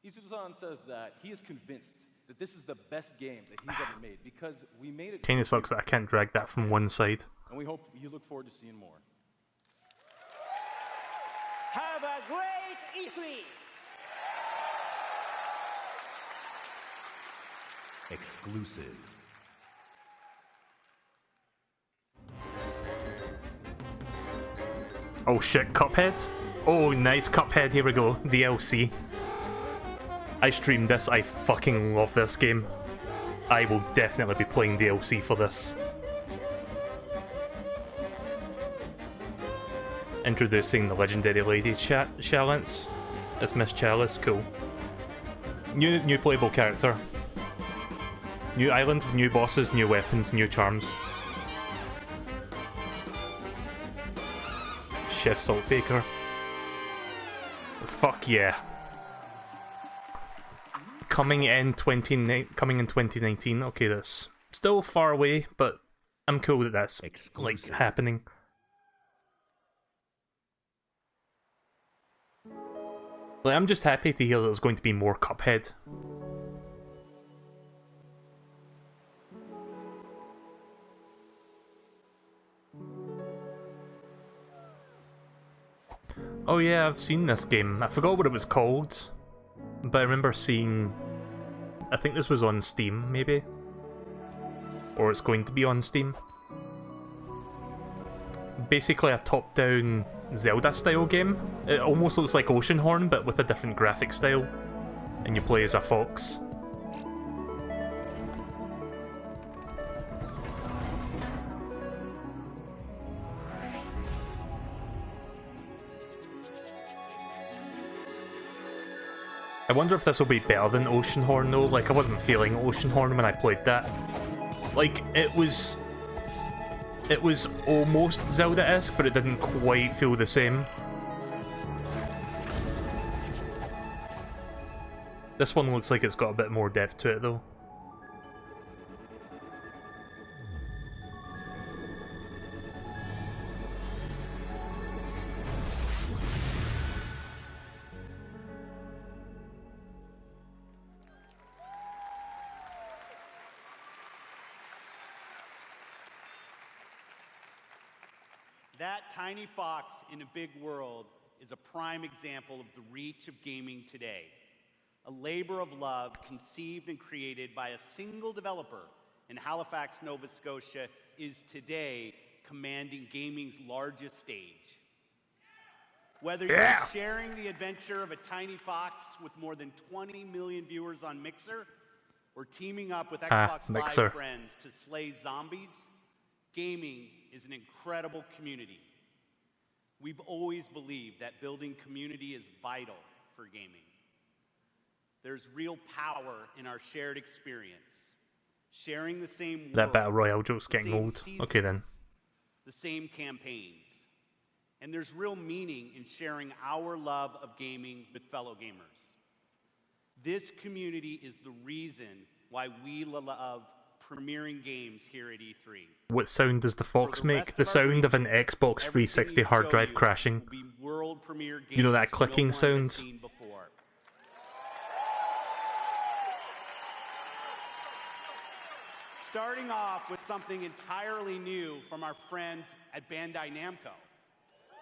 Itsuno-san says that he is convinced that this is the best game that he's ever made because we made it. Kinda sucks that I can't drag that from one side. And we hope you look forward to seeing more. Have a great E3! Exclusive. Oh shit, Cuphead? Oh, nice Cuphead, here we go. DLC. I streamed this, I fucking love this game. I will definitely be playing DLC for this. Introducing the legendary Lady Chalice as Miss Chalice, cool. New playable character. New island, new bosses, new weapons, new charms. Chef Saltbaker. Fuck yeah. Coming in 2019. Okay, that's still far away, but I'm cool that that's like happening. Like, I'm just happy to hear that there's going to be more Cuphead. Oh yeah, I've seen this game. I forgot what it was called, but I remember seeing... I think this was on Steam, maybe? Or it's going to be on Steam. Basically a top-down Zelda-style game. It almost looks like Oceanhorn, but with a different graphic style. And you play as a fox. I wonder if this will be better than Oceanhorn though. Like, I wasn't feeling Oceanhorn when I played that. Like, it was almost Zelda-esque, but it didn't quite feel the same. This one looks like it's got a bit more depth to it though. That tiny fox in a big world is a prime example of the reach of gaming today. A labor of love conceived and created by a single developer in Halifax, Nova Scotia, is today commanding gaming's largest stage. Whether you're sharing the adventure of a tiny fox with more than 20 million viewers on Mixer, or teaming up with Xbox Live friends to slay zombies, gaming is an incredible community. We've always believed that building community is vital for gaming. There's real power in our shared experience. Sharing the same world, that Battle Royale joke's getting old. seasons, Okay then. the same campaigns. And there's real meaning in sharing our love of gaming with fellow gamers. This community is the reason why we love premiering games here at E3. What sound does the fox make? The sound of an Xbox 360 hard drive crashing. You know that clicking sound? Starting off with something entirely new from our friends at Bandai Namco.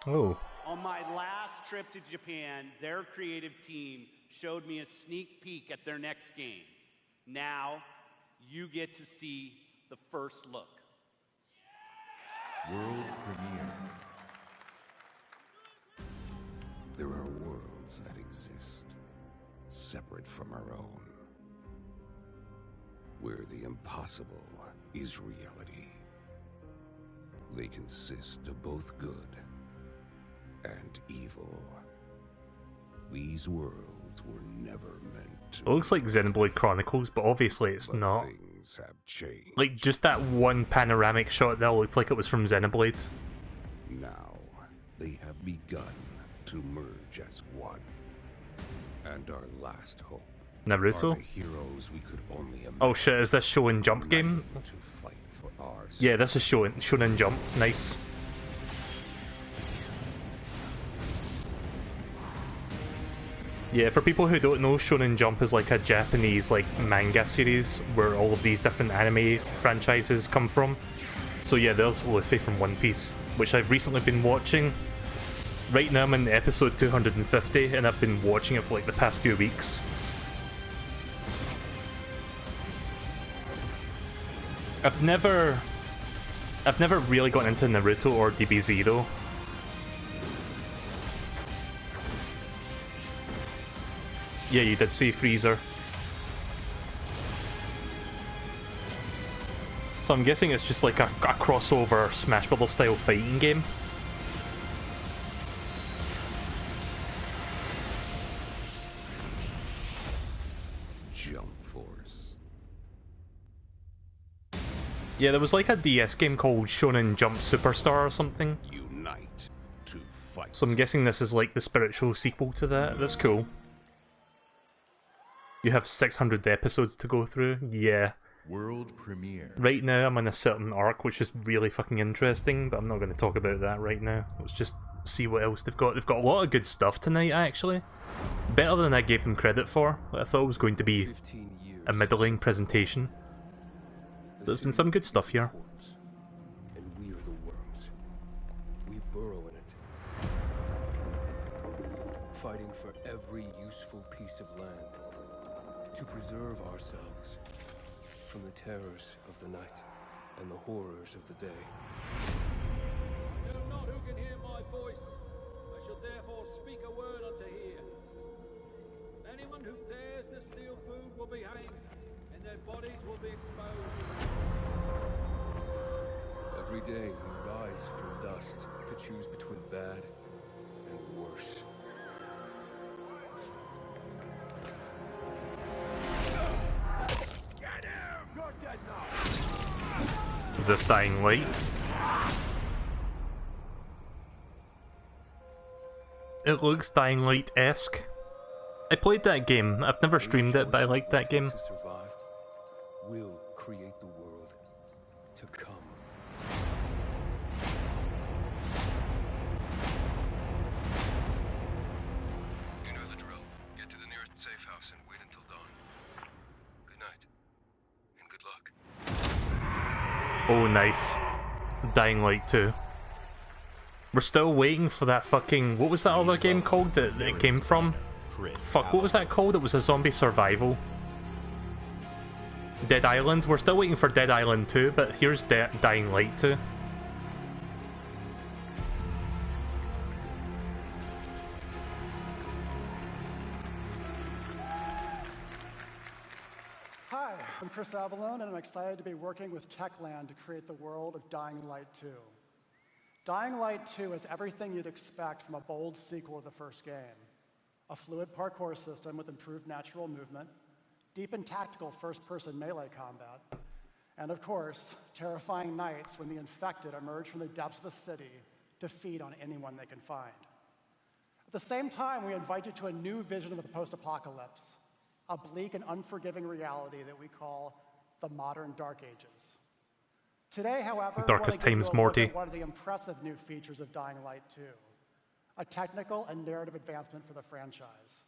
Oh. On my last trip to Japan, their creative team showed me a sneak peek at their next game. Now, you get to see the first look. World premiere. There are worlds that exist, separate from our own, where the impossible is reality. They consist of both good and evil. These worlds were never meant to. It looks like Xenoblade Chronicles, but obviously it's not. Things have changed. Like, just that one panoramic shot there looked like it was from Xenoblade. Now, they have begun to merge as one. And our last hope Naruto? are the heroes we could only imagine. Oh shit, is this Shonen Jump game? To fight for ours. Yeah, this is Shonen Jump. Nice. Yeah, for people who don't know, Shonen Jump is like a Japanese like manga series where all of these different anime franchises come from. So yeah, there's Luffy from One Piece, which I've recently been watching. Right now I'm in episode 250 and I've been watching it for like the past few weeks. I've never really gotten into Naruto or DBZ though. Yeah, you did see Freezer. So I'm guessing it's just like a crossover Smash Bros. Style fighting game. Jump Force. Yeah, there was like a DS game called Shonen Jump Superstar or something. Unite to fight. So I'm guessing this is like the spiritual sequel to that. That's cool. You have 600 episodes to go through. Yeah. World premiere. Right now I'm in a certain arc which is really fucking interesting, but I'm not going to talk about that right now. Let's just see what else they've got. They've got a lot of good stuff tonight, actually. Better than I gave them credit for. I thought it was going to be a middling presentation. There's been some good stuff here. And we are the worms. We burrow in it, fighting for every useful piece of land to preserve ourselves from the terrors of the night and the horrors of the day. I know not who can hear my voice. I shall therefore speak a word unto hear. Anyone who dares to steal food will be hanged, and their bodies will be exposed. Every day we rise from dust to choose between bad and worse. Is this Dying Light? It looks Dying Light-esque. I played that game. I've never streamed it, but I liked that game. To survive, will create the world to come. You know the drill. Get to the nearest safe house and wait until dawn. Good night. And good luck. Oh, nice. Dying Light 2. We're still waiting for that fucking... What was that other game called that it came from? Fuck, what was that called? It was a zombie survival. Dead Island? We're still waiting for Dead Island 2, but here's Dying Light 2. Hi, I'm Chris Avalone, and I'm excited to be working with Techland to create the world of Dying Light 2. Dying Light 2 is everything you'd expect from a bold sequel to the first game. A fluid parkour system with improved natural movement, deep and tactical first-person melee combat, and of course, terrifying nights when the infected emerge from the depths of the city to feed on anyone they can find. At the same time, we invite you to a new vision of the post-apocalypse, a bleak and unforgiving reality that we call the modern Dark Ages. Today, however, Darkest Times Morty. One of the impressive new features of Dying Light 2, a technical and narrative advancement for the franchise.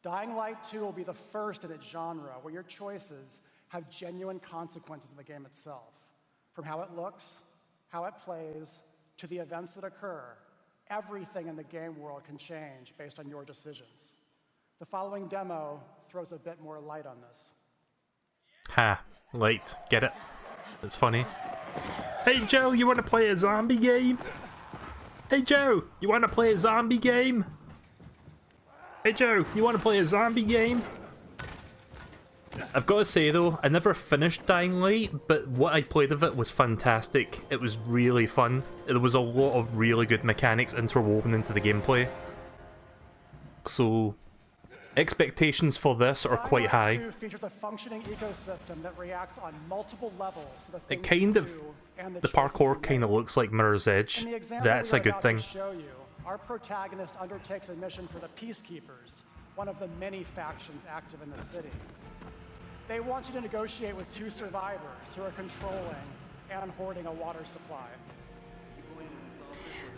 Dying Light 2 will be the first in its genre where your choices have genuine consequences in the game itself. From how it looks, how it plays, to the events that occur, everything in the game world can change based on your decisions. The following demo throws a bit more light on this. Ha, light, get it? It's funny. Hey Joe, you want to play a zombie game? Hey Joe, you want to play a zombie game? Hey Joe, you want to play a zombie game? I've got to say though, I never finished Dying Light, but what I played of it was fantastic. It was really fun. There was a lot of really good mechanics interwoven into the gameplay. So, expectations for this are quite high. Dying Light 2 features a functioning ecosystem that reacts on multiple levels to the It things kind you of, do and the parkour kind of looks like Mirror's Edge. In the example That's we're a good about thing. to show you, our protagonist undertakes a mission for the Peacekeepers, one of the many factions active in the city. They want you to negotiate with two survivors who are controlling and hoarding a water supply.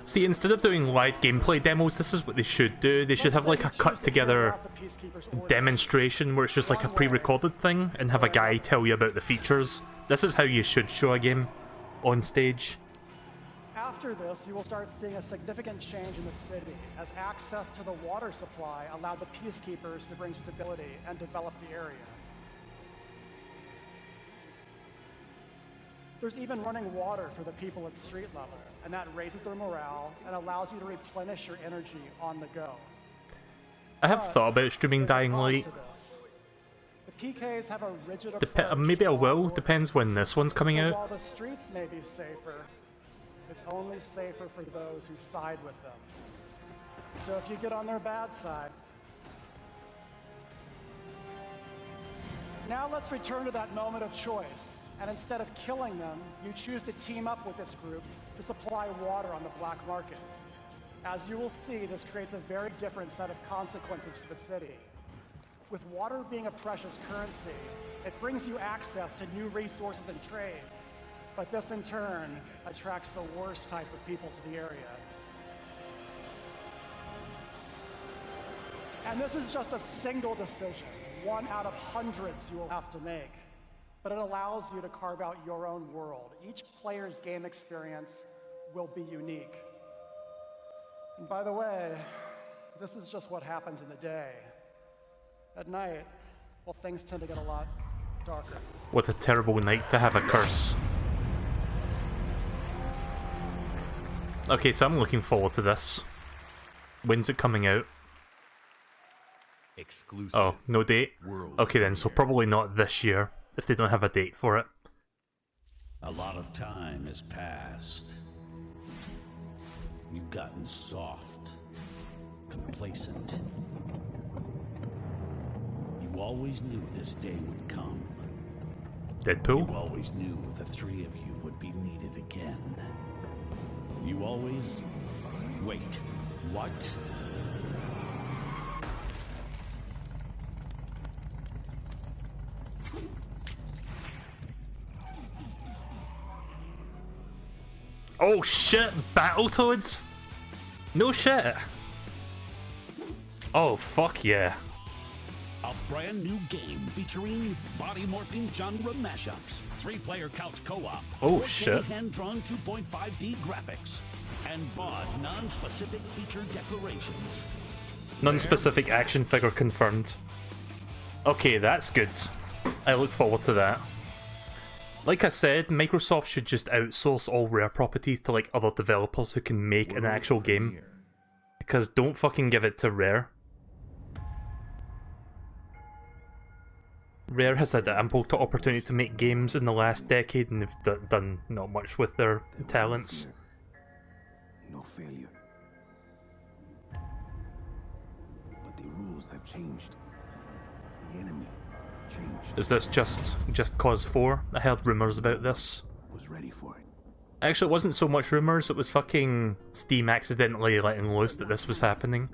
See, instead of doing live gameplay demos, this is what they should do. They should have like a cut together demonstration where it's just like a pre-recorded thing and have a guy tell you about the features. This is how you should show a game on stage. After this, you will start seeing a significant change in the city as access to the water supply allowed the Peacekeepers to bring stability and develop the area. There's even running water for the people at street level, and that raises their morale and allows you to replenish your energy on the go. I have thought about streaming Dying Light. The PKs have a rigid approach. Maybe I will, depends when this one's coming So out. while the streets may be safer, it's only safer for those who side with them. So if you get on their bad side. Now let's return to that moment of choice. And instead of killing them, you choose to team up with this group to supply water on the black market. As you will see, this creates a very different set of consequences for the city. With water being a precious currency, it brings you access to new resources and trade. But this in turn attracts the worst type of people to the area. And this is just a single decision, one out of hundreds you will have to make. But it allows you to carve out your own world. Each player's game experience will be unique. And by the way, this is just what happens in the day. At night, well, things tend to get a lot darker. What a terrible night to have a curse. Okay, so I'm looking forward to this. When's it coming out? Exclusive. Oh, no date? World Okay then, so probably not this year, if they don't have a date for it. A lot of time has passed. You've gotten soft, complacent. You always knew this day would come. Deadpool? You always knew the three of you would be needed again. You always... Wait, what? Oh shit, Battletoads? No shit. Oh fuck yeah. A brand new game featuring body morphing genre mashups, 3-player couch co-op, oh 4K shit, hand-drawn 2.5D graphics, and BOD non-specific feature declarations. non-specific action figure confirmed. Okay, that's good. I look forward to that. Like I said, Microsoft should just outsource all Rare properties to like other developers who can make an actual game. Because don't fucking give it to Rare. Rare has had ample opportunity to make games in the last decade and they've done not much with their talents. No failure. But the rules have changed. The enemy changed. Is this just Cause 4? I heard rumours about this. Was ready for it. Actually, it wasn't so much rumours, it was fucking Steam accidentally letting loose that this was happening.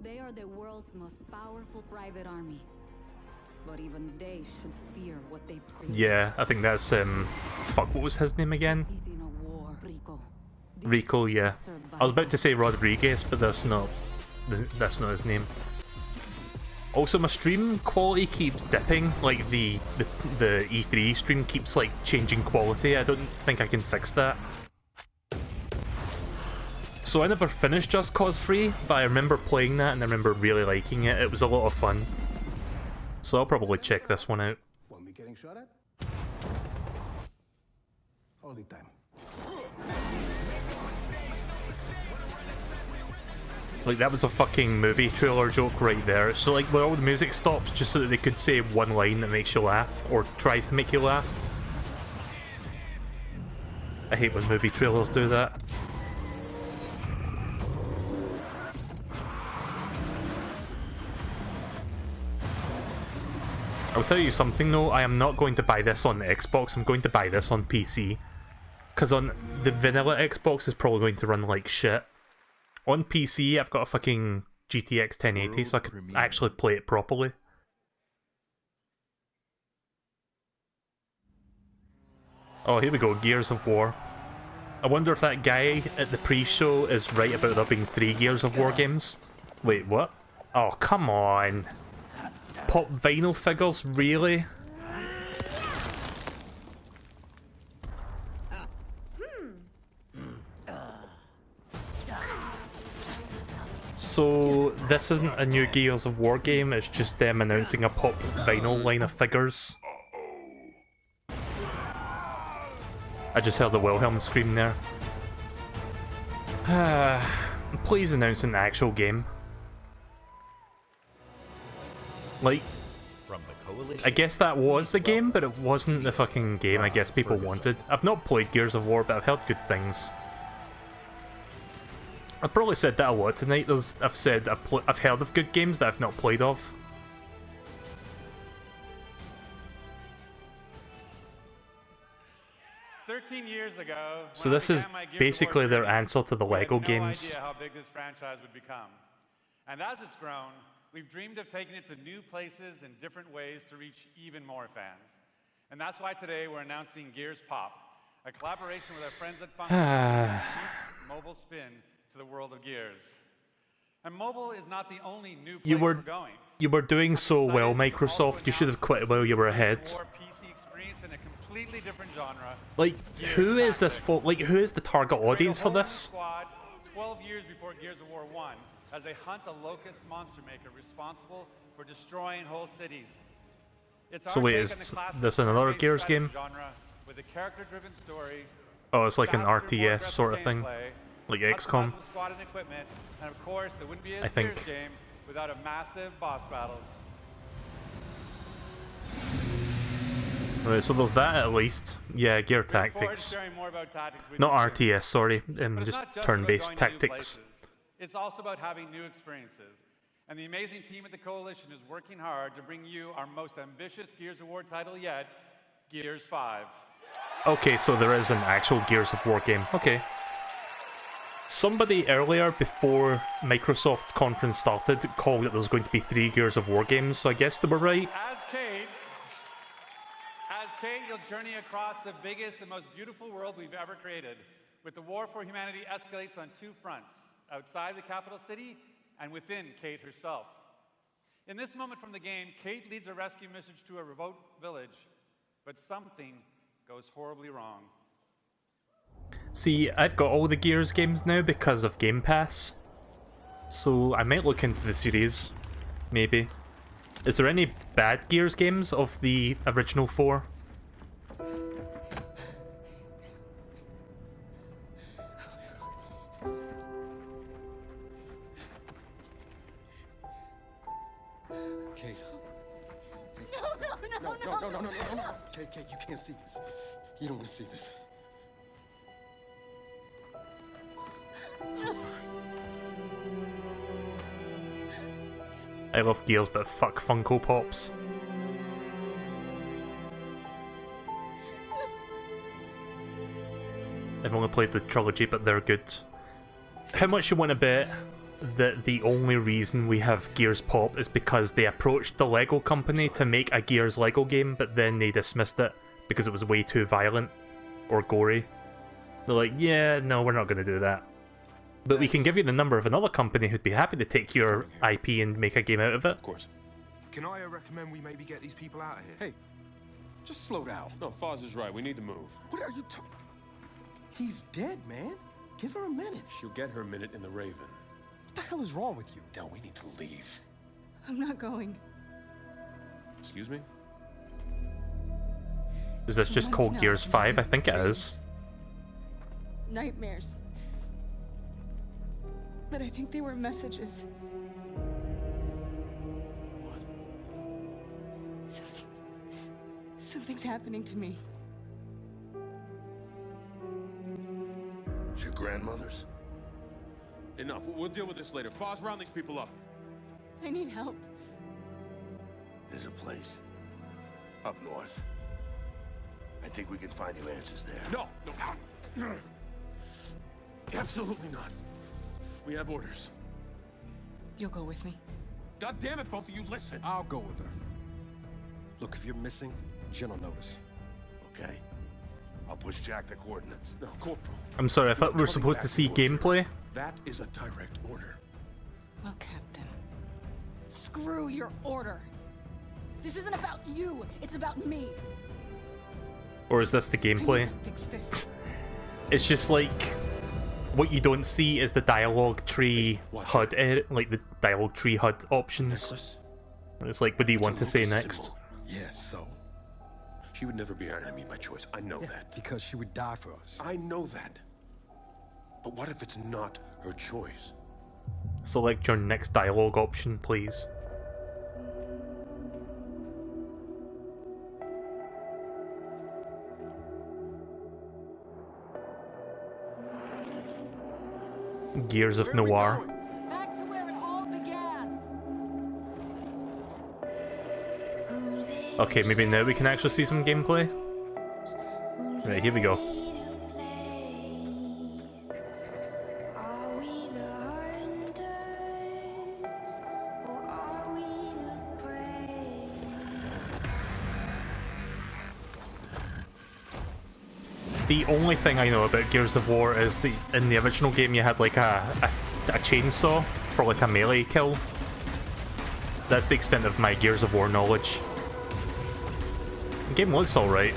They are the world's most powerful private army. But even they should fear what they've created. Yeah, I think that's, fuck, what was his name again? Rico, yeah. I was about to say Rodriguez, but that's not his name. Also, my stream quality keeps dipping, like the E3 stream keeps like changing quality. I don't think I can fix that. So I never finished Just Cause 3, but I remember playing that and I remember really liking it. It was a lot of fun. So I'll probably check this one out. Want me getting shot at? Hold it time. Like, that was a fucking movie trailer joke right there. So like, where all the music stops just so that they could say one line that makes you laugh, or tries to make you laugh. I hate when movie trailers do that. I'll tell you something though, I am not going to buy this on the Xbox, I'm going to buy this on PC. Because on the vanilla Xbox is probably going to run like shit. On PC, I've got a fucking GTX 1080, so I can actually play it properly. Oh, here we go, Gears of War. I wonder if that guy at the pre-show is right about there being 3 Gears of War games. Wait, what? Oh, come on. Pop vinyl figures, really? So, this isn't a new Gears of War game, it's just them announcing a pop vinyl line of figures. I just heard the Wilhelm scream there. Please announce an actual game. Like, I guess that was the game, but it wasn't the fucking game I guess people wanted. I've not played Gears of War, but I've heard good things. I've probably said that a lot tonight. I've heard of good games that I've not played of. 13 years ago, So this is basically their answer to the Lego games. I had no idea how big this franchise would become. And as it's grown, we've dreamed of taking it to new places in different ways to reach even more fans. And that's why today we're announcing Gears Pop, a collaboration with our friends at Function, mobile spin to the world of Gears. And mobile is not the only new place we're going. You were doing so well, Microsoft. You should have quit while you were ahead. PC experience in a completely different genre. Like, who is this for? Like, who is the target audience for this? Squad 12 years before Gears of War 1, as they hunt a locust monster maker responsible for destroying whole cities. It's So wait, is this another Gears game? Genre with a character-driven story. Oh, it's like an RTS sort of thing, like XCOM. Squad and equipment, and of course, it wouldn't be a I think. Gears game without a massive boss battle. Right, so there's that at least. Yeah, Gear Tactics. Not RTS, sorry. Just turn-based tactics. It's also about having new experiences. And the amazing team at the Coalition is working hard to bring you our most ambitious Gears of War title yet, Gears 5. Okay, so there is an actual Gears of War game. Okay. Somebody earlier, before Microsoft's conference started, called that there was going to be 3 Gears of War games, so I guess they were right. As Kate, you'll journey across the biggest and most beautiful world we've ever created, with the war for humanity escalates on 2 fronts, outside the capital city and within Kate herself. In this moment from the game, Kate leads a rescue mission to a remote village, but something goes horribly wrong. See, I've got all the Gears games now because of Game Pass, so I might look into the series, maybe. Is there any bad Gears games of the original 4? Kate. No. Kate, you can't see this. You don't want to see this. I love Gears, but fuck Funko Pops. I've only played the trilogy, but they're good. How much you want to bet that the only reason we have Gears Pop is because they approached the Lego company to make a Gears Lego game, but then they dismissed it because it was way too violent or gory? They're like, yeah, no, we're not going to do that. But we can give you the number of another company who'd be happy to take your IP and make a game out of it. Of course. Can I recommend we maybe get these people out of here? Hey, just slow down. No, Foz is right. We need to move. What are you talking? He's dead, man. Give her a minute. She'll get her minute in the Raven. What the hell is wrong with you? Del, we need to leave. I'm not going. Excuse me? Is this just called Gears 5? I think it is. Nightmares. But I think they were messages. What? Something's happening to me. It's your grandmother's? Enough. We'll deal with this later. Foz, round these people up. I need help. There's a place up north. I think we can find you answers there. No. Absolutely not. We have orders. You'll go with me? God damn it, both of you, listen. I'll go with her. Look, if you're missing, Jen will notice. Okay. I'll push Jack the coordinates. No, Corporal. I'm sorry, I thought we were supposed to see gameplay. That is a direct order. Well, Captain. Screw your order. This isn't about you. It's about me. Or is this the gameplay? I need to fix this. It's just like... What you don't see is the dialogue tree HUD edit, like the dialogue tree HUD options. And it's like, what do you want to say next? Yes, so? She would never be our enemy by choice. I know that. Because she would die for us. I know that. But what if it's not her choice? Select your next dialogue option, please. Gears of Noir. Back to where it all began. Okay, maybe now we can actually see some gameplay. Right, here we go. The only thing I know about Gears of War is in the original game you had like a chainsaw for like a melee kill. That's the extent of my Gears of War knowledge. The game looks alright.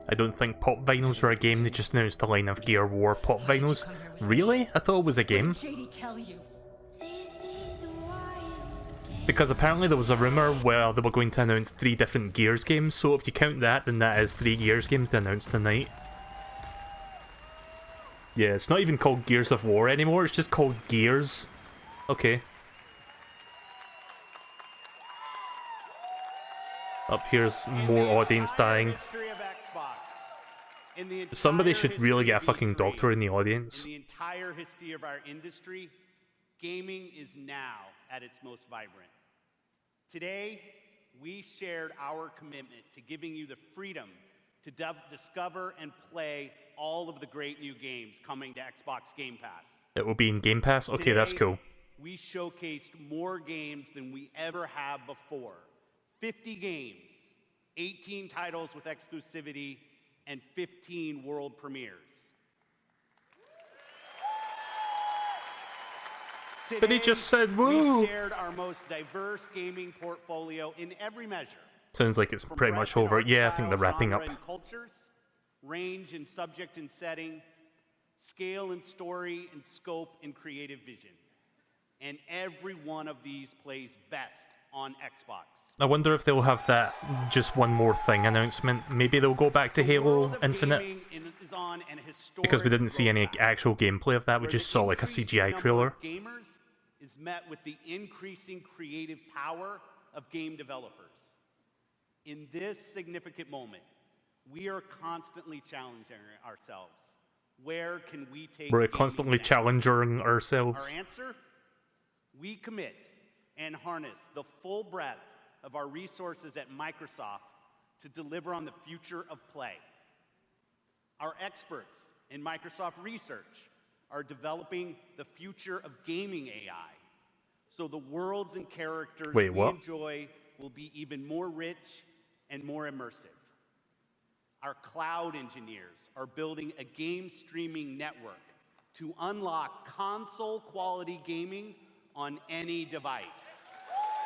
I don't think pop vinyls were a game, they just announced a line of Gear War pop vinyls. Really? I thought it was a game. Because apparently there was a rumour where they were going to announce 3 different Gears games, so if you count that, then that is 3 Gears games they announced tonight. Yeah, it's not even called Gears of War anymore, it's just called Gears. Okay. Up here's more audience dying. Somebody should really get a fucking doctor in the audience. In the entire history of our industry, gaming is now at its most vibrant. Today, we shared our commitment to giving you the freedom to discover and play all of the great new games coming to Xbox Game Pass. It will be in Game Pass? Okay, that's cool. We showcased more games than we ever have before. 50 games, 18 titles with exclusivity, and 15 world premieres. Today, But he just said, woo! We shared our most diverse gaming portfolio in every measure. Sounds like it's pretty much over. Yeah, I think they're wrapping up. Genre and cultures, range and subject and setting, scale and story and scope and creative vision. And every one of these plays best on Xbox. I wonder if they'll have that just one more thing announcement. Maybe they'll go back to Halo Infinite. Because we didn't see any actual gameplay of that, we just saw like a CGI trailer. Gamers is met with the increasing creative power of game developers. In this significant moment, we are constantly challenging ourselves. Where can we take We're constantly challenging ourselves. Our answer? We commit and harness the full breadth of our resources at Microsoft to deliver on the future of play. Our experts in Microsoft Research are developing the future of gaming AI, so the worlds and characters we enjoy will be even more rich and more immersive. Our cloud engineers are building a game streaming network to unlock console-quality gaming on any device.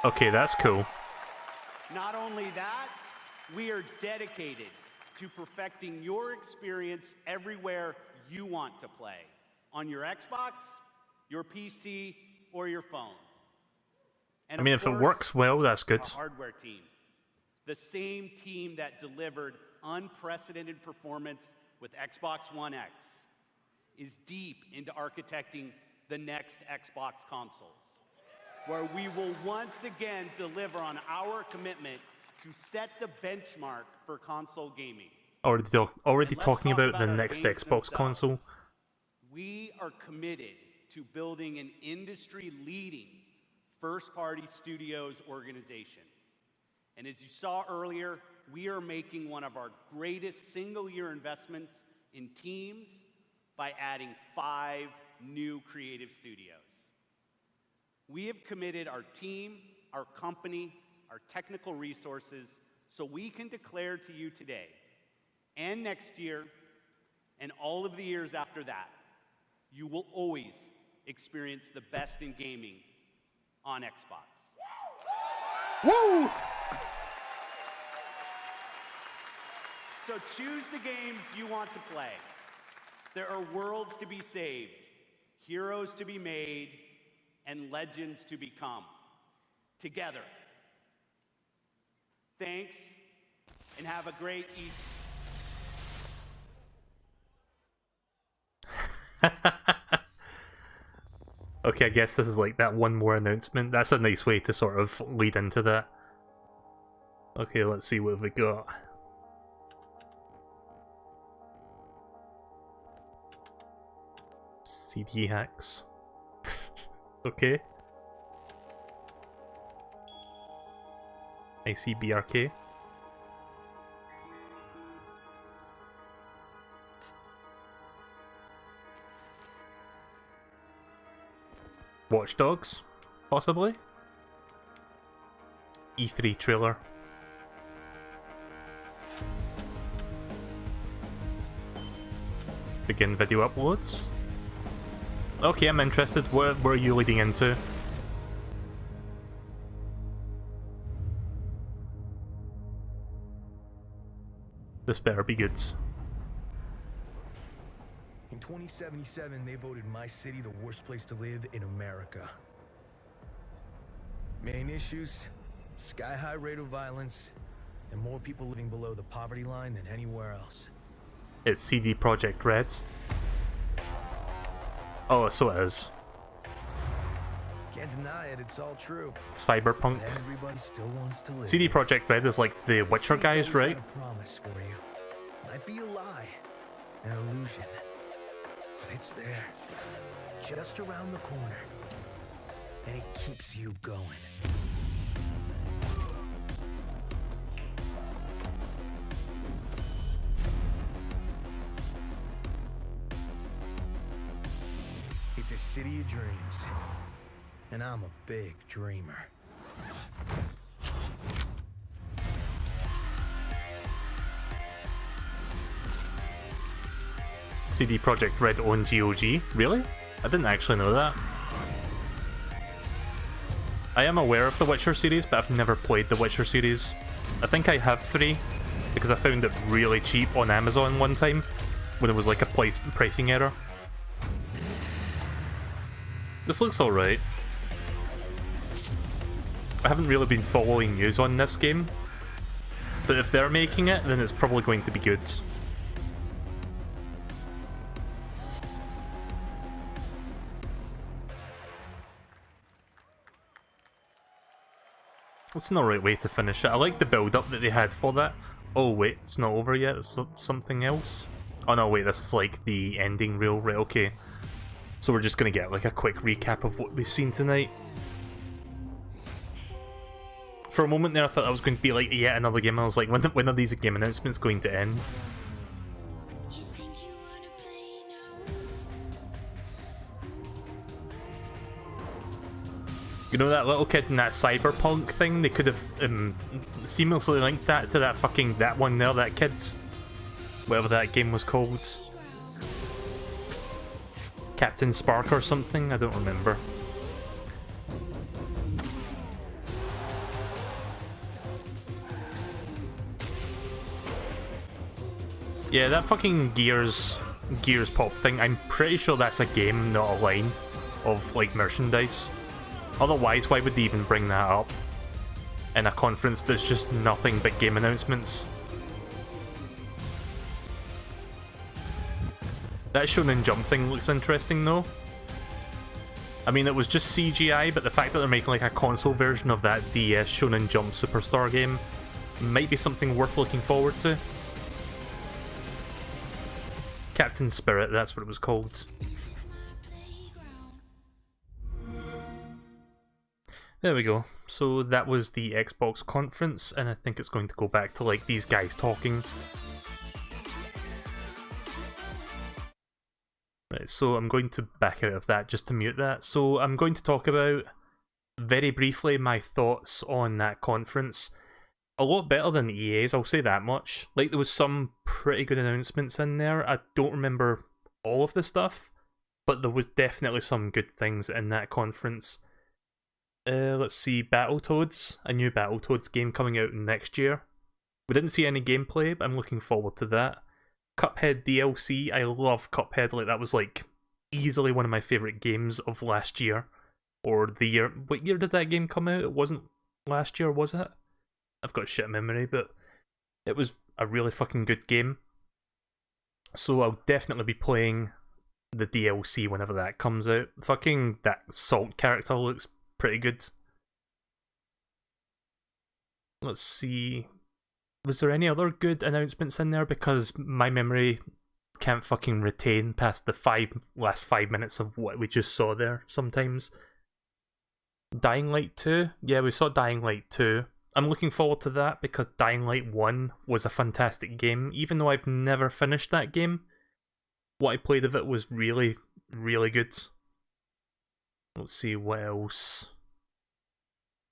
Okay, that's cool. Not only that, we are dedicated to perfecting your experience everywhere you want to play, on your Xbox, your PC, or your phone. And I mean, of if it course, works well, that's good. our hardware team, the same team that delivered unprecedented performance with Xbox One X, is deep into architecting the next Xbox consoles, where we will once again deliver on our commitment to set the benchmark for console gaming. Already talking about the our next games Xbox themselves. console. We are committed to building an industry-leading first-party studios organization. And as you saw earlier, we are making one of our greatest single-year investments in teams by adding 5 new creative studios. We have committed our team, our company, our technical resources, so we can declare to you today and next year and all of the years after that, you will always experience the best in gaming on Xbox. Woo! So choose the games you want to play. There are worlds to be saved, heroes to be made, and legends to become. Together. Thanks, and have a great Easter. Okay, I guess this is like that one more announcement. That's a nice way to sort of lead into that. Okay, let's see what we got. CD hacks. Okay. I see BRK. Watch Dogs, possibly? E3 trailer. Begin video uploads. Okay, I'm interested. Where are you leading into? This better be good. In 2077, they voted my city the worst place to live in America. Main issues, sky-high rate of violence, and more people living below the poverty line than anywhere else. It's CD Projekt Red. Oh, so it is. Can't deny it, it's all true. Cyberpunk. Everybody still wants to live. CD Projekt Red is like the Witcher guys, right? Got a promise for you. Might be a lie, an illusion, but it's there, just around the corner, and it keeps you going. It's a city of dreams, and I'm a big dreamer. CD Projekt Red own GOG? Really? I didn't actually know that. I am aware of the Witcher series, but I've never played the Witcher series. I think I have 3, because I found it really cheap on Amazon one time, when it was like a pricing error. This looks alright. I haven't really been following news on this game, but if they're making it, then it's probably going to be good. It's not the right way to finish it. I like the build-up that they had for that. Oh wait, it's not over yet, it's something else. Oh no, wait, this is like the ending reel, right, okay. So we're just gonna get like a quick recap of what we've seen tonight. For a moment there I thought that was going to be like yet another game, I was like, when are these game announcements going to end? You know that little kid in that cyberpunk thing? They could have seamlessly linked that to that one there, that kid. Whatever that game was called. Captain Spark or something? I don't remember. Yeah, that fucking Gears pop thing, I'm pretty sure that's a game, not a line of like merchandise. Otherwise, why would they even bring that up in a conference that's just nothing but game announcements? That Shonen Jump thing looks interesting though. I mean, it was just CGI, but the fact that they're making like a console version of that DS Shonen Jump Superstar game might be something worth looking forward to. Captain Spirit, that's what it was called. There we go. So that was the Xbox conference, and I think it's going to go back to like these guys talking. Right, so I'm going to back out of that just to mute that. So I'm going to talk about, very briefly, my thoughts on that conference. A lot better than EA's, I'll say that much. Like, there was some pretty good announcements in there. I don't remember all of the stuff, but there was definitely some good things in that conference. Let's see, Battletoads, a new Battletoads game coming out next year. We didn't see any gameplay, but I'm looking forward to that. Cuphead DLC, I love Cuphead, like that was like easily one of my favourite games of last year. Or the year, what year did that game come out? It wasn't last year, was it? I've got shit memory, but it was a really fucking good game. So I'll definitely be playing the DLC whenever that comes out. Fucking that Salt character looks pretty good. Let's see. Was there any other good announcements in there? Because my memory can't fucking retain past the last 5 minutes of what we just saw there sometimes. Dying Light 2? Yeah, we saw Dying Light 2. I'm looking forward to that because Dying Light 1 was a fantastic game. Even though I've never finished that game, what I played of it was really, really good. Let's see what else.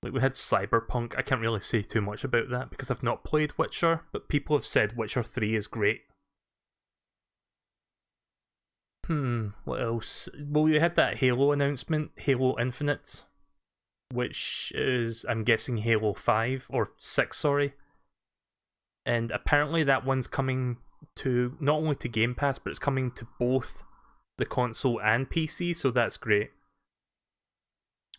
Like, we had Cyberpunk. I can't really say too much about that because I've not played Witcher, but people have said Witcher 3 is great. What else? Well, we had that Halo announcement, Halo Infinite, which is, I'm guessing, Halo 5, or 6, sorry. And apparently that one's coming to, not only to Game Pass, but it's coming to both the console and PC, so that's great.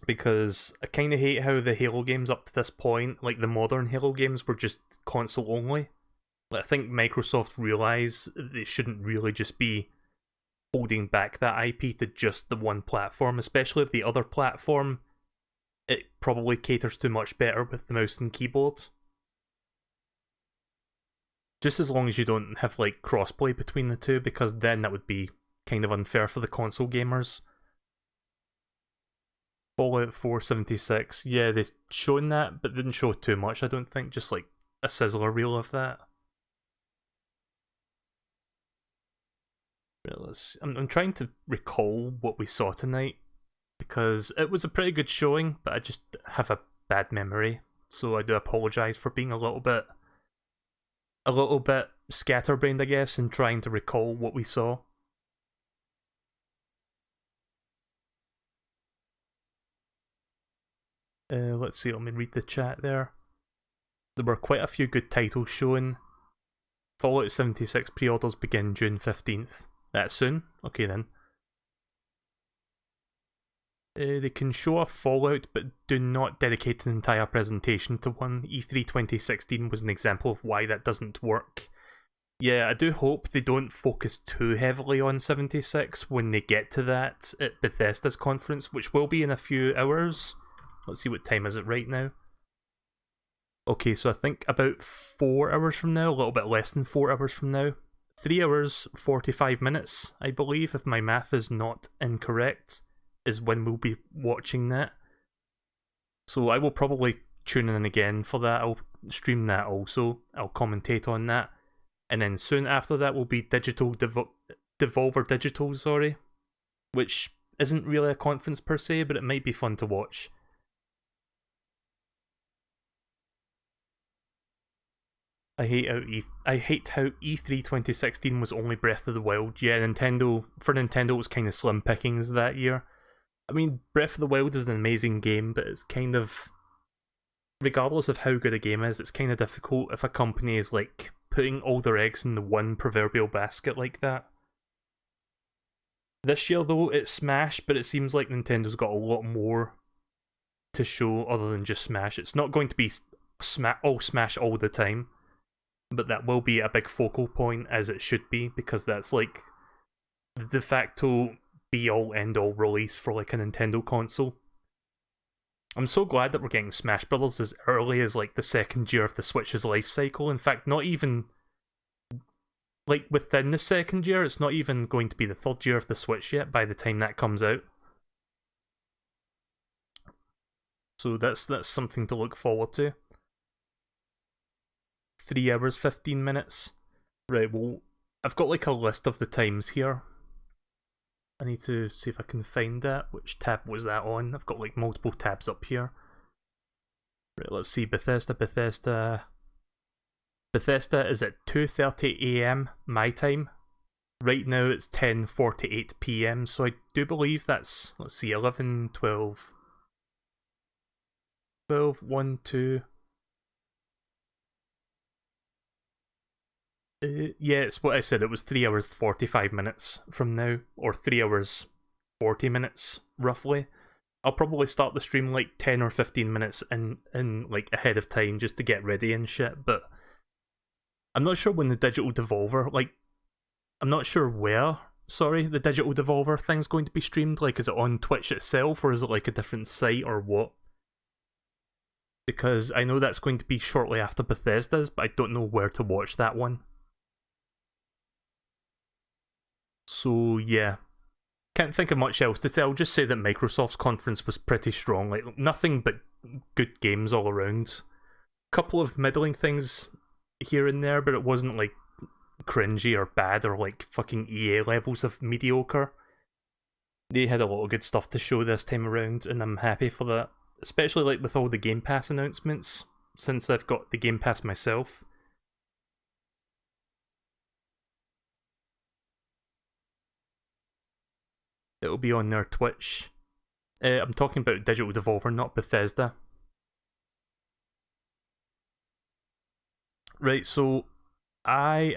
Because I kind of hate how the Halo games up to this point, like the modern Halo games, were just console only. Like, I think Microsoft realise they shouldn't really just be holding back that IP to just the one platform, especially if the other platform it probably caters to much better with the mouse and keyboard. Just as long as you don't have like crossplay between the two, because then that would be kind of unfair for the console gamers. Fallout 476, yeah, they've shown that, but didn't show too much, I don't think, just like a sizzler reel of that. I'm trying to recall what we saw tonight, because it was a pretty good showing, but I just have a bad memory, so I do apologise for being a little bit scatterbrained, I guess, and trying to recall what we saw. Let's see, let me read the chat there. There were quite a few good titles shown. Fallout 76 pre-orders begin June 15th. That's soon? Okay then. They can show off Fallout, but do not dedicate an entire presentation to one. E3 2016 was an example of why that doesn't work. Yeah, I do hope they don't focus too heavily on 76 when they get to that at Bethesda's conference, which will be in a few hours. Let's see, what time is it right now? Okay, so I think about 4 hours from now, a little bit less than 4 hours from now. 3 hours, 45 minutes, I believe, if my math is not incorrect, is when we'll be watching that. So I will probably tune in again for that. I'll stream that also. I'll commentate on that. And then soon after that will be Devolver Digital, sorry. Which isn't really a conference per se, but it might be fun to watch. I hate how E3 2016 was only Breath of the Wild. Yeah, for Nintendo it was kind of slim pickings that year. I mean, Breath of the Wild is an amazing game, but it's kind of, regardless of how good a game is, it's kind of difficult if a company is like putting all their eggs in the one proverbial basket like that. This year though, it's Smash, but it seems like Nintendo's got a lot more to show other than just Smash. It's not going to be all Smash all the time, but that will be a big focal point, as it should be, because that's like the de facto be-all end-all release for like a Nintendo console. I'm so glad that we're getting Smash Brothers as early as like the second year of the Switch's life cycle. In fact, not even like within the second year, it's not even going to be the third year of the Switch yet by the time that comes out. So that's something to look forward to. 3 hours, 15 minutes. Right, well, I've got like a list of the times here. I need to see if I can find that. Which tab was that on? I've got like multiple tabs up here. Right, let's see. Bethesda is at 2:30 AM my time. Right now it's 10:48 PM, so I do believe that's, let's see, 11, 12, 1, 2... yeah, it's what I said, it was 3 hours 45 minutes from now, or 3 hours 40 minutes, roughly. I'll probably start the stream like 10 or 15 minutes in like ahead of time just to get ready and shit, but I'm not sure when the Digital Devolver, like, I'm not sure where, sorry, the Digital Devolver thing's going to be streamed. Like, is it on Twitch itself, or is it like a different site, or what? Because I know that's going to be shortly after Bethesda's, but I don't know where to watch that one. So yeah, can't think of much else to say. I'll just say that Microsoft's conference was pretty strong, like nothing but good games all around. Couple of middling things here and there, but it wasn't like cringy or bad or like fucking EA levels of mediocre. They had a lot of good stuff to show this time around, and I'm happy for that. Especially like with all the Game Pass announcements, since I've got the Game Pass myself. It'll be on their Twitch. I'm talking about Digital Devolver, not Bethesda. Right, so I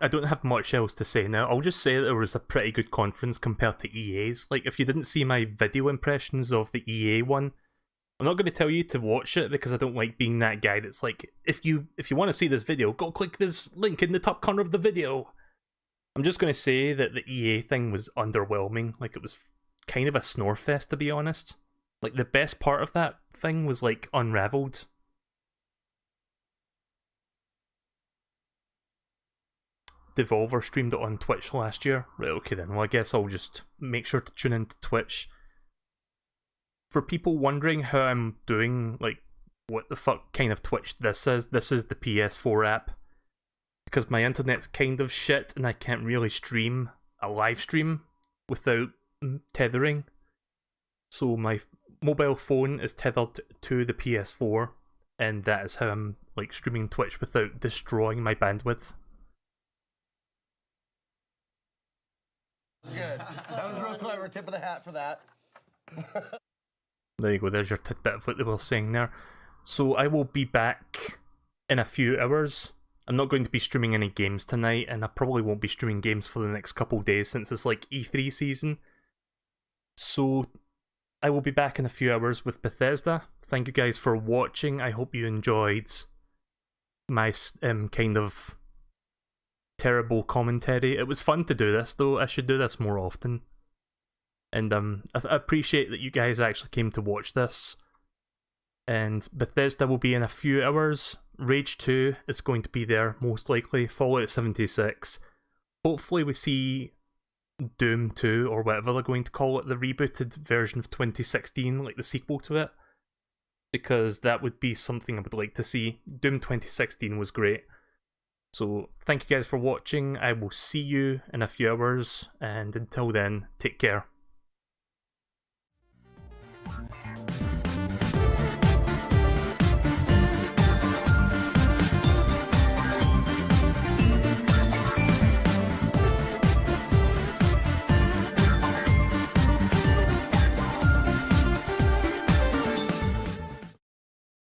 don't have much else to say now. I'll just say that it was a pretty good conference compared to EA's. Like, if you didn't see my video impressions of the EA one, I'm not going to tell you to watch it because I don't like being that guy that's like, if you want to see this video, go click this link in the top corner of the video. I'm just going to say that the EA thing was underwhelming. Like, it was kind of a snore fest, to be honest. Like, the best part of that thing was, like, Unraveled. Devolver streamed it on Twitch last year. Right, okay then. Well, I guess I'll just make sure to tune into Twitch. For people wondering how I'm doing, like, what the fuck kind of Twitch this is the PS4 app. Because my internet's kind of shit and I can't really stream a live stream without tethering. So my mobile phone is tethered to the PS4, and that is how I'm, like, streaming Twitch without destroying my bandwidth. Good. That was real clever. Tip of the hat for that. There you go, there's your tidbit of what they were saying there. So I will be back in a few hours. I'm not going to be streaming any games tonight, and I probably won't be streaming games for the next couple days since it's like E3 season. So I will be back in a few hours with Bethesda. Thank you guys for watching. I hope you enjoyed my kind of terrible commentary. It was fun to do this though. I should do this more often. And I appreciate that you guys actually came to watch this. And Bethesda will be in a few hours. Rage 2 is going to be there, most likely. Fallout 76. Hopefully we see Doom 2, or whatever they're going to call it, the rebooted version of 2016, like the sequel to it. Because that would be something I would like to see. Doom 2016 was great. So, thank you guys for watching. I will see you in a few hours, and until then, take care.